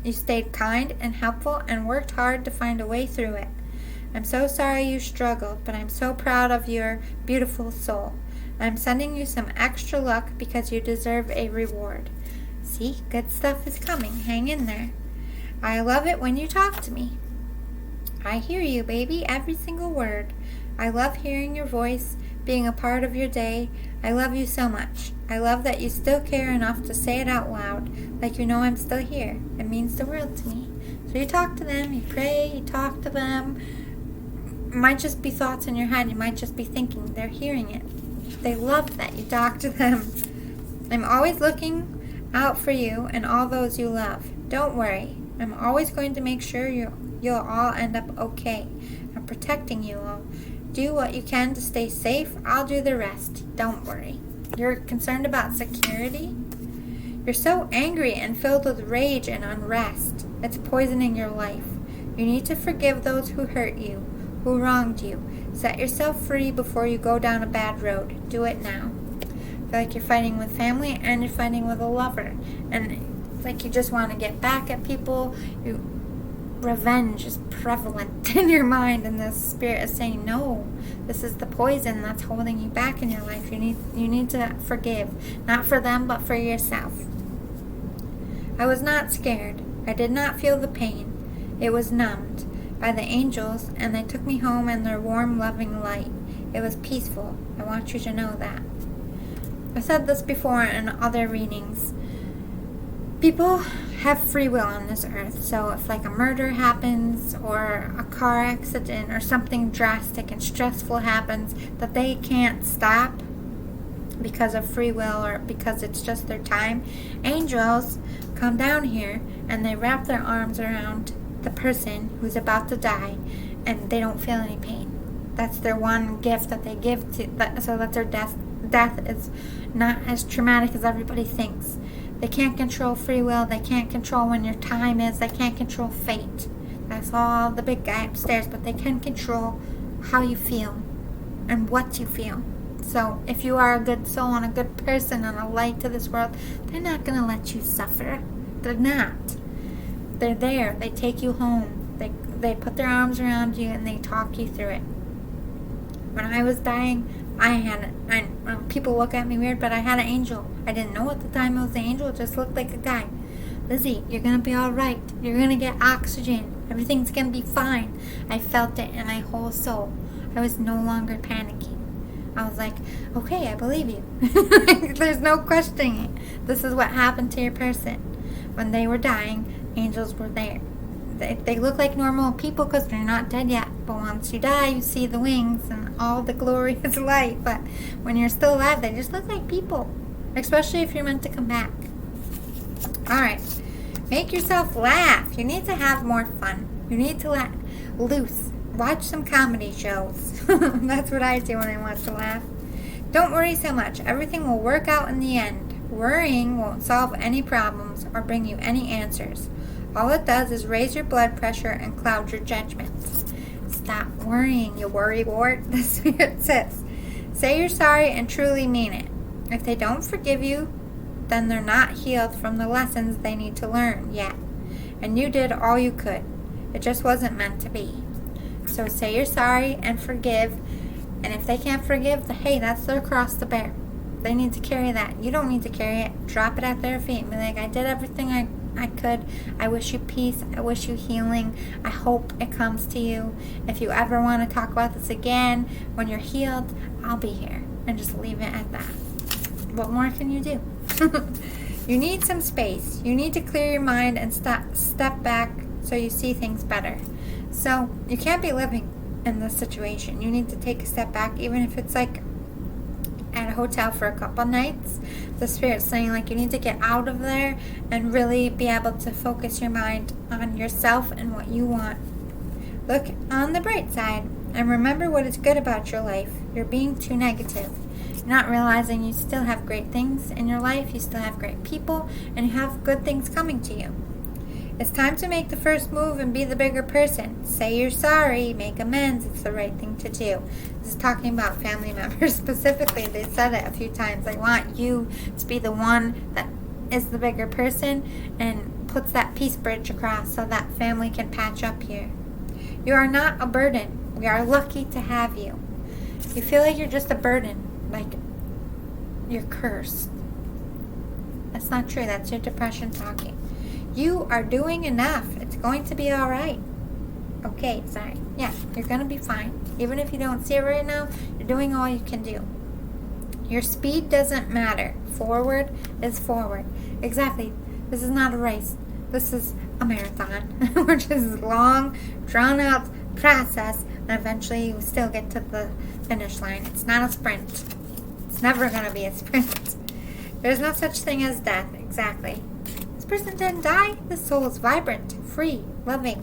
You stayed kind and helpful and worked hard to find a way through it. I'm so sorry you struggled, but I'm so proud of your beautiful soul. I'm sending you some extra luck because you deserve a reward. See, good stuff is coming. Hang in there. I love it when you talk to me. I hear you, baby, every single word. I love hearing your voice, being a part of your day. I love you so much. I love that you still care enough to say it out loud, like you know I'm still here. It means the world to me. So you talk to them, you pray, you talk to them. It might just be thoughts in your head. You might just be thinking. They're hearing it. They love that you talk to them. I'm always looking out for you and all those you love. Don't worry. I'm always going to make sure you'll all end up okay. I'm protecting you all. Do what you can to stay safe. I'll do the rest. Don't worry. You're concerned about security? You're so angry and filled with rage and unrest. It's poisoning your life. You need to forgive those who hurt you, who wronged you. Set yourself free before you go down a bad road. Do it now. I feel like you're fighting with family and you're fighting with a lover. And it's like you just want to get back at people. Revenge is prevalent in your mind, and the spirit is saying, no, this is the poison that's holding you back in your life. You need to forgive, not for them, but for yourself. I was not scared. I did not feel the pain. It was numbed by the angels, and they took me home in their warm, loving light. It was peaceful. I want you to know that. I've said this before in other readings. People have free will on this earth, so if like a murder happens or a car accident or something drastic and stressful happens that they can't stop because of free will or because it's just their time, angels come down here and they wrap their arms around the person who's about to die and they don't feel any pain. That's their one gift that they give to, so that their death is not as traumatic as everybody thinks. They can't control free will. They can't control when your time is. They can't control fate. That's all the big guy upstairs. But they can control how you feel and what you feel. So if you are a good soul and a good person and a light to this world, they're not going to let you suffer. They're not. They're there. They take you home. They put their arms around you and they talk you through it. When I was dying, people look at me weird, but I had an angel. I didn't know at the time it was an angel. It just looked like a guy. Lizzie, you're going to be all right. You're going to get oxygen. Everything's going to be fine. I felt it in my whole soul. I was no longer panicking. I was like, okay, I believe you. There's no questioning it. This is what happened to your person. When they were dying, angels were there. They look like normal people because they're not dead yet. But once you die, you see the wings and all the glorious light. But when you're still alive, they just look like people. Especially if you're meant to come back. Alright. Make yourself laugh. You need to have more fun. You need to let loose. Watch some comedy shows. That's what I do when I want to laugh. Don't worry so much. Everything will work out in the end. Worrying won't solve any problems or bring you any answers. All it does is raise your blood pressure and cloud your judgments. Stop worrying, you worrywart, the spirit says. Say you're sorry and truly mean it. If they don't forgive you, then they're not healed from the lessons they need to learn yet. And you did all you could. It just wasn't meant to be. So say you're sorry and forgive. And if they can't forgive, hey, that's their cross to bear. They need to carry that. You don't need to carry it. Drop it at their feet and be like, I did everything I could. I wish you peace. I wish you healing. I hope it comes to you. If you ever want to talk about this again, when you're healed, I'll be here. And just leave it at that. What more can you do? You need some space. You need to clear your mind and step back so you see things better. So you can't be living in this situation. You need to take a step back, even if it's like at a hotel for a couple nights. The Spirit's saying like you need to get out of there and really be able to focus your mind on yourself and what you want. Look on the bright side and remember what is good about your life. You're being too negative. You're not realizing you still have great things in your life, you still have great people, and you have good things coming to you. It's time to make the first move and be the bigger person. Say you're sorry, make amends, it's the right thing to do. This is talking about family members specifically. They said it a few times. They want you to be the one that is the bigger person and puts that peace bridge across so that family can patch up here. You are not a burden. We are lucky to have you. You feel like you're just a burden, like you're cursed. That's not true. That's your depression talking. You are doing enough. It's going to be all right. Okay, sorry. Yeah, you're going to be fine. Even if you don't see it right now, you're doing all you can do. Your speed doesn't matter. Forward is forward. Exactly. This is not a race. This is a marathon, which is a long, drawn-out process, and eventually you still get to the finish line. It's not a sprint. It's never going to be a sprint. There's no such thing as death. Exactly. This person didn't die. This soul is vibrant, free, loving.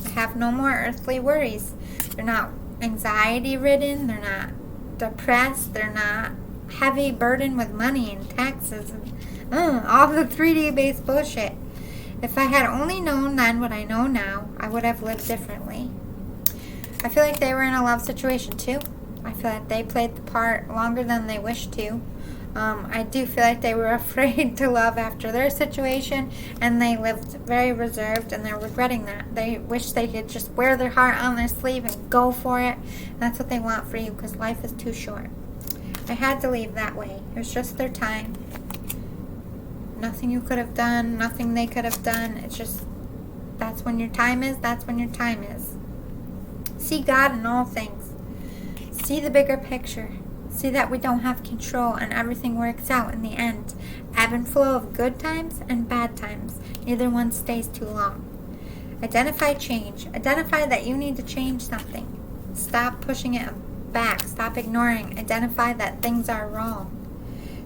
They have no more earthly worries. They're not anxiety-ridden. They're not depressed. They're not heavy burdened with money and taxes and all the 3D-based bullshit. If I had only known then what I know now, I would have lived differently. I feel like they were in a love situation too. I feel like they played the part longer than they wished to. I do feel like they were afraid to love after their situation, and they lived very reserved, and they're regretting that. They wish they could just wear their heart on their sleeve and go for it. And that's what they want for you, because life is too short. I had to leave that way. It was just their time. Nothing you could have done, nothing they could have done. It's just, that's when your time is, that's when your time is. See God in all things. See the bigger picture. See that we don't have control and everything works out in the end. Ebb and flow of good times and bad times. Neither one stays too long. Identify change. Identify that you need to change something. Stop pushing it back. Stop ignoring. Identify that things are wrong.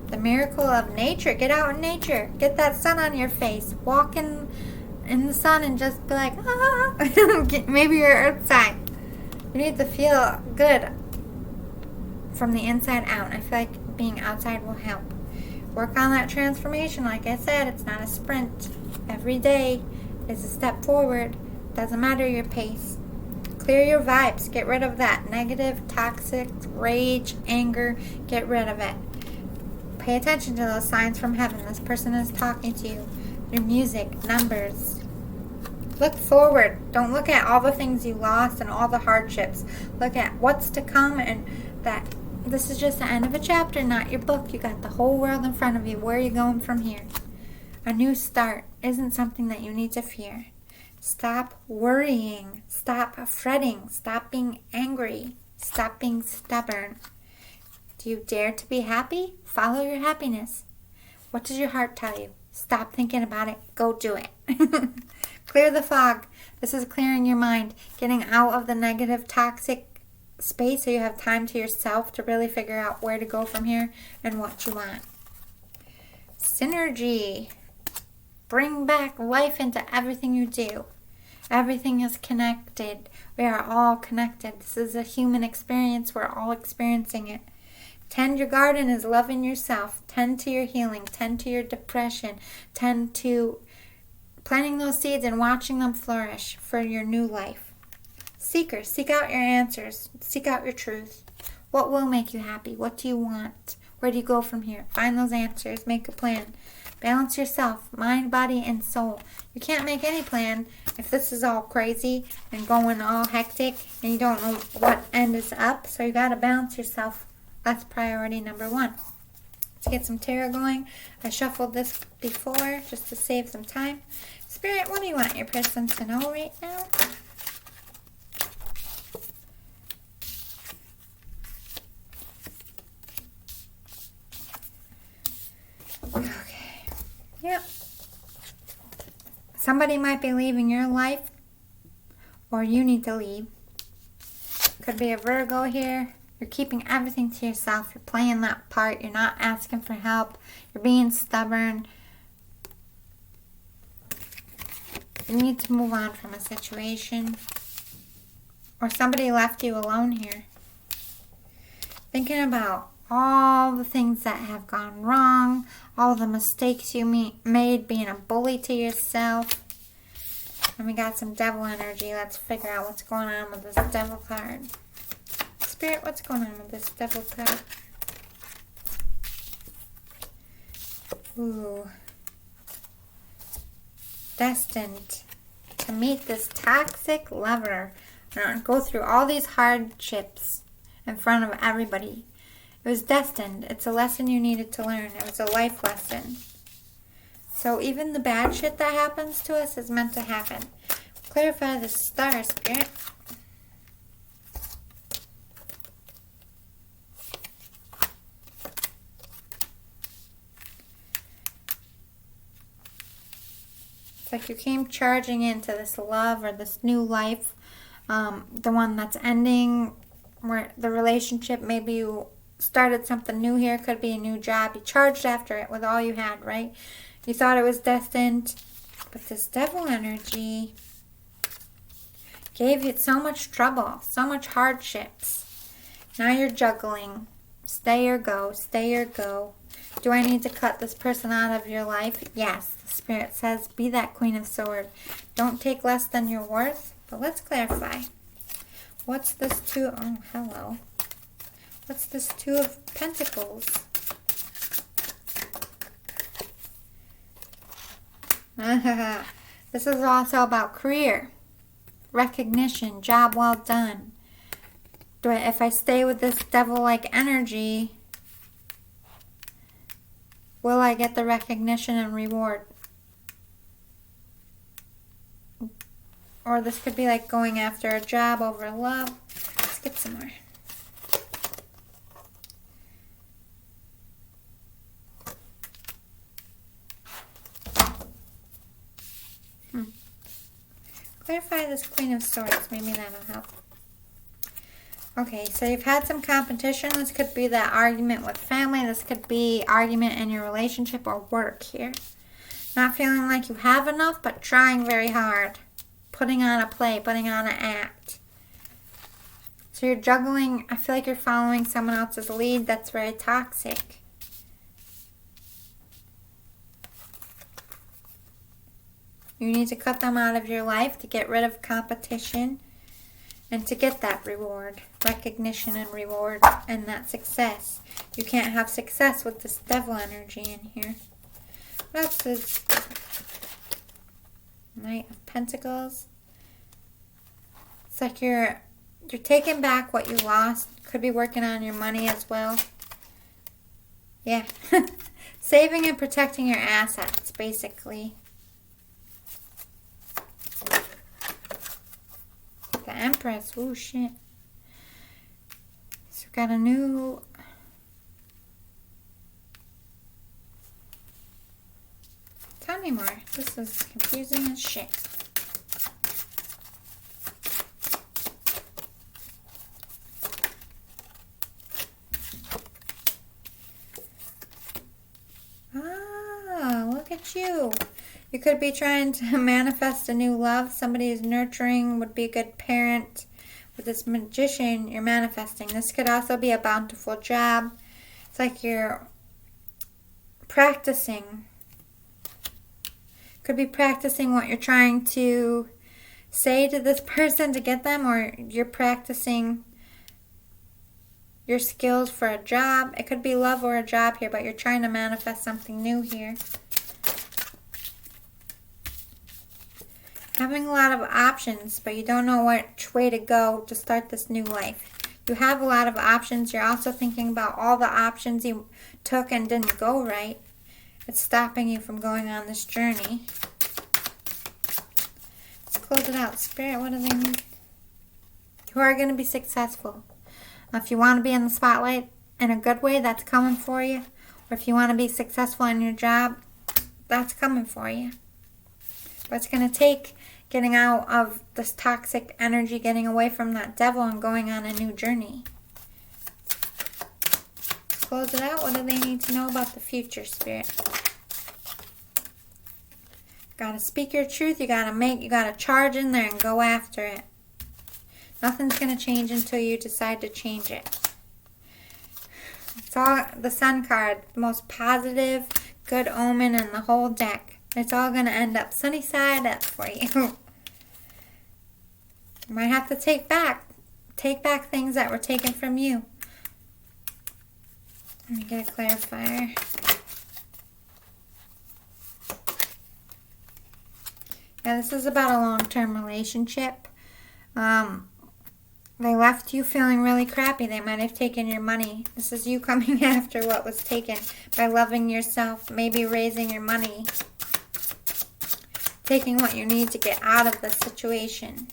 The miracle of nature. Get out in nature. Get that sun on your face. Walk in the sun and just be like, ah. Maybe you're outside. You need to feel good from the inside out. I feel like being outside will help. Work on that transformation. Like I said, it's not a sprint. Every day is a step forward. Doesn't matter your pace. Clear your vibes. Get rid of that negative, toxic, rage, anger. Get rid of it. Pay attention to those signs from heaven. This person is talking to you through music, numbers. Look forward. Don't look at all the things you lost and all the hardships. Look at what's to come, and that this is just the end of a chapter, not your book. You got the whole world in front of you. Where are you going from here? A new start isn't something that you need to fear. Stop worrying. Stop fretting. Stop being angry. Stop being stubborn. Do you dare to be happy? Follow your happiness. What does your heart tell you? Stop thinking about it. Go do it. Clear the fog. This is clearing your mind. Getting out of the negative, toxic space so you have time to yourself to really figure out where to go from here and what you want. Synergy. Bring back life into everything you do. Everything is connected. We are all connected. This is a human experience. We're all experiencing it. Tend your garden is loving yourself. Tend to your healing. Tend to your depression. Tend to planting those seeds and watching them flourish for your new life. Seekers, seek out your answers. Seek out your truth. What will make you happy? What do you want? Where do you go from here? Find those answers. Make a plan. Balance yourself, mind, body, and soul. You can't make any plan if this is all crazy and going all hectic and you don't know what end is up. So you got to balance yourself. That's priority number one. Let's get some tarot going. I shuffled this before just to save some time. Spirit, what do you want your person to know right now? Okay. Yep. Somebody might be leaving your life, or you need to leave. Could be a Virgo here. You're keeping everything to yourself. You're playing that part. You're not asking for help. You're being stubborn. You need to move on from a situation. Or somebody left you alone here. Thinking about all the things that have gone wrong, all the mistakes you made, being a bully to yourself. And we got some devil energy. Let's figure out what's going on with this devil card. Spirit, what's going on with this devil card? Ooh. Destined to meet this toxic lover and go through all these hardships in front of everybody. It was destined. It's a lesson you needed to learn. It was a life lesson. So even the bad shit that happens to us is meant to happen. Clarify the star, Spirit. It's like you came charging into this love or this new life. The one that's ending, where the relationship, maybe you started something new here, could be a new job. You charged after it with all you had, right? You thought it was destined, but this devil energy gave you so much trouble, so much hardships. Now you're juggling. Stay or go, stay or go. Do I need to cut this person out of your life? Yes, the Spirit says, be that Queen of Swords. Don't take less than you're worth. But let's clarify. What's this two? Oh, hello. What's this Two of Pentacles? This is also about career, recognition, job well done. If I stay with this devil-like energy, will I get the recognition and reward? Or this could be like going after a job over love. Let's get some more. Clarify this Queen of Swords. Maybe that'll help. Okay, so you've had some competition. This could be that argument with family. This could be argument in your relationship or work here. Not feeling like you have enough, but trying very hard. Putting on a play, putting on an act. So you're juggling. I feel like you're following someone else's lead. That's very toxic. You need to cut them out of your life to get rid of competition and to get that reward, recognition and reward, and that success. You can't have success with this devil energy in here. What else is Knight of Pentacles? It's like you're taking back what you lost. Could be working on your money as well. Yeah. Saving and protecting your assets, basically. The Empress. Ooh, shit. So we've got a new... Tell me more. This is confusing as shit. Ah, look at you. You could be trying to manifest a new love. Somebody who's nurturing, would be a good parent. With this Magician, you're manifesting. This could also be a bountiful job. It's like you're practicing. Could be practicing what you're trying to say to this person to get them, or you're practicing your skills for a job. It could be love or a job here, but you're trying to manifest something new here. Having a lot of options, but you don't know which way to go to start this new life. You have a lot of options. You're also thinking about all the options you took and didn't go right. It's stopping you from going on this journey. Let's close it out. Spirit, what do they need? You are going to be successful. If you want to be in the spotlight in a good way, that's coming for you. Or if you want to be successful in your job, that's coming for you. But it's going to take getting out of this toxic energy, getting away from that devil and going on a new journey. Close it out. What do they need to know about the future, Spirit? Gotta speak your truth. You gotta charge in there and go after it. Nothing's gonna change until you decide to change it. It's all the Sun card, the most positive, good omen in the whole deck. It's all gonna end up sunny side up for you. You might have to take back things that were taken from you. Let me get a clarifier. Yeah, this is about a long-term relationship. They left you feeling really crappy. They might have taken your money. This is you coming after what was taken by loving yourself, maybe raising your money, taking what you need to get out of the situation.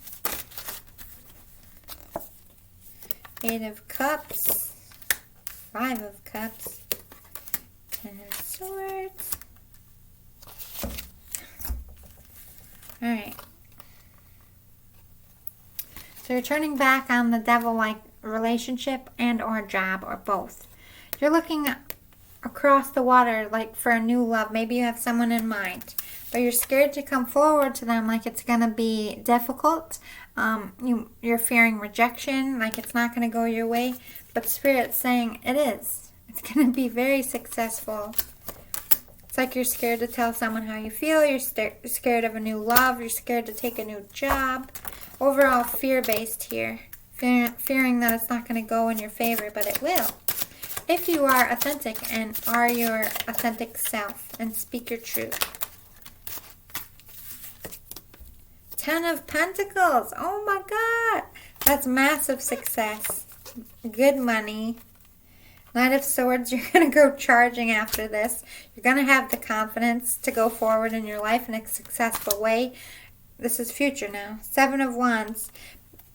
8 of Cups, 5 of Cups, 10 of Swords. Alright. So you're turning back on the devil-like relationship and or job or both. You're looking across the water like for a new love. Maybe you have someone in mind, but you're scared to come forward to them like it's going to be difficult. You're fearing rejection, like it's not going to go your way. But Spirit's saying it is. It's going to be very successful. It's like you're scared to tell someone how you feel. You're scared of a new love. You're scared to take a new job. Overall fear-based here. Fearing that it's not going to go in your favor, but it will. If you are authentic and are your authentic self and speak your truth. 10 of Pentacles. Oh my God. That's massive success. Good money. Knight of Swords, you're going to go charging after this. You're going to have the confidence to go forward in your life in a successful way. This is future now. 7 of Wands.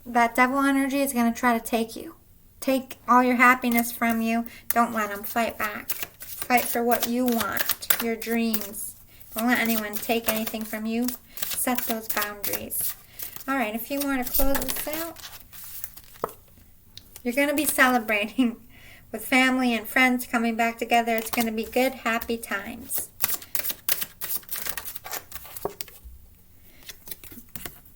That devil energy is going to try to take you. Take all your happiness from you. Don't let them fight back. Fight for what you want, your dreams. Don't let anyone take anything from you. Set those boundaries. All right, a few more to close this out. You're going to be celebrating with family and friends coming back together. It's going to be good, happy times.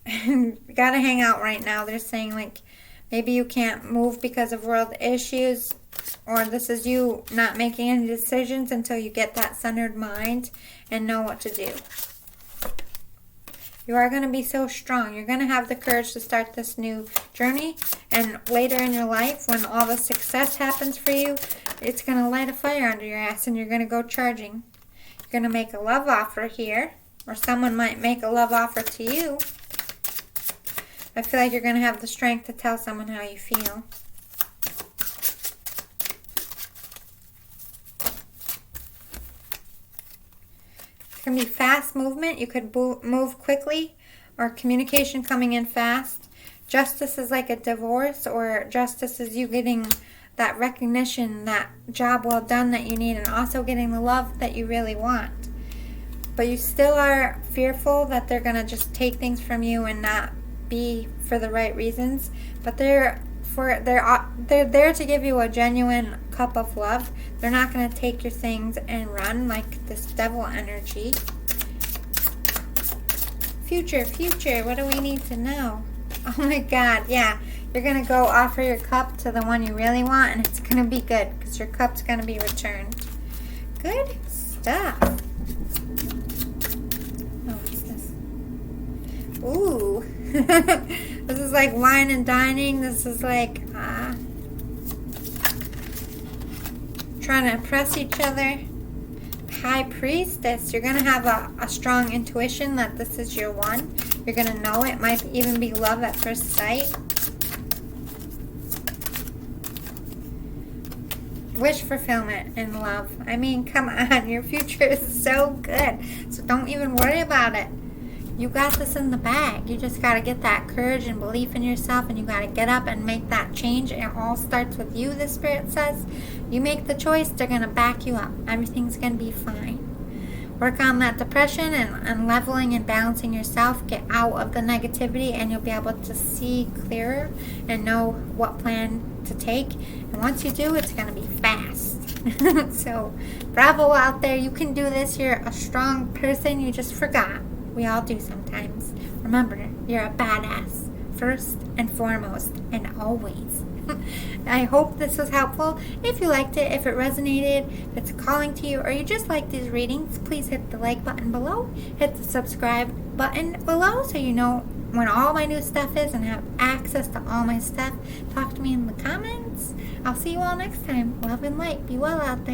You got to hang out right now. They're saying, like, maybe you can't move because of world issues, or this is you not making any decisions until you get that centered mind and know what to do. You are going to be so strong. You're going to have the courage to start this new journey. And later in your life, when all the success happens for you, it's going to light a fire under your ass and you're going to go charging. You're going to make a love offer here. Or someone might make a love offer to you. I feel like you're going to have the strength to tell someone how you feel. It's going to be fast movement. You could move quickly, or communication coming in fast. Justice is like a divorce, or justice is you getting that recognition, that job well done that you need, and also getting the love that you really want. But you still are fearful that they're going to just take things from you and not be for the right reasons. But they're there to give you a genuine cup of love. They're not going to take your things and run like this devil energy. Future, what do we need to know? Oh my God, yeah. You're going to go offer your cup to the one you really want, and it's going to be good because your cup's going to be returned. Good stuff. Oh, what's this? Ooh. This is like wine and dining. This is like trying to impress each other. High Priestess. You're going to have a strong intuition that this is your one. You're going to know it. Might even be love at first sight. Wish fulfillment and love. I mean, come on. Your future is so good. So don't even worry about it. You got this in the bag. You just got to get that courage and belief in yourself, and you got to get up and make that change. It all starts with you, the Spirit says. You make the choice, they're going to back you up. Everything's going to be fine. work on that depression and leveling and balancing yourself. Get out of the negativity, and you'll be able to see clearer and know what plan to take. And once you do, it's going to be fast. So bravo out there. You can do this. You're a strong person. You just forgot. We all do sometimes. Remember, you're a badass first and foremost and always. I hope this was helpful. If you liked it, if it resonated, if it's calling to you, or you just like these readings, please hit the like button below. Hit the subscribe button below so you know when all my new stuff is and have access to all my stuff. Talk to me in the comments. I'll see you all next time. Love and light. Be well out there.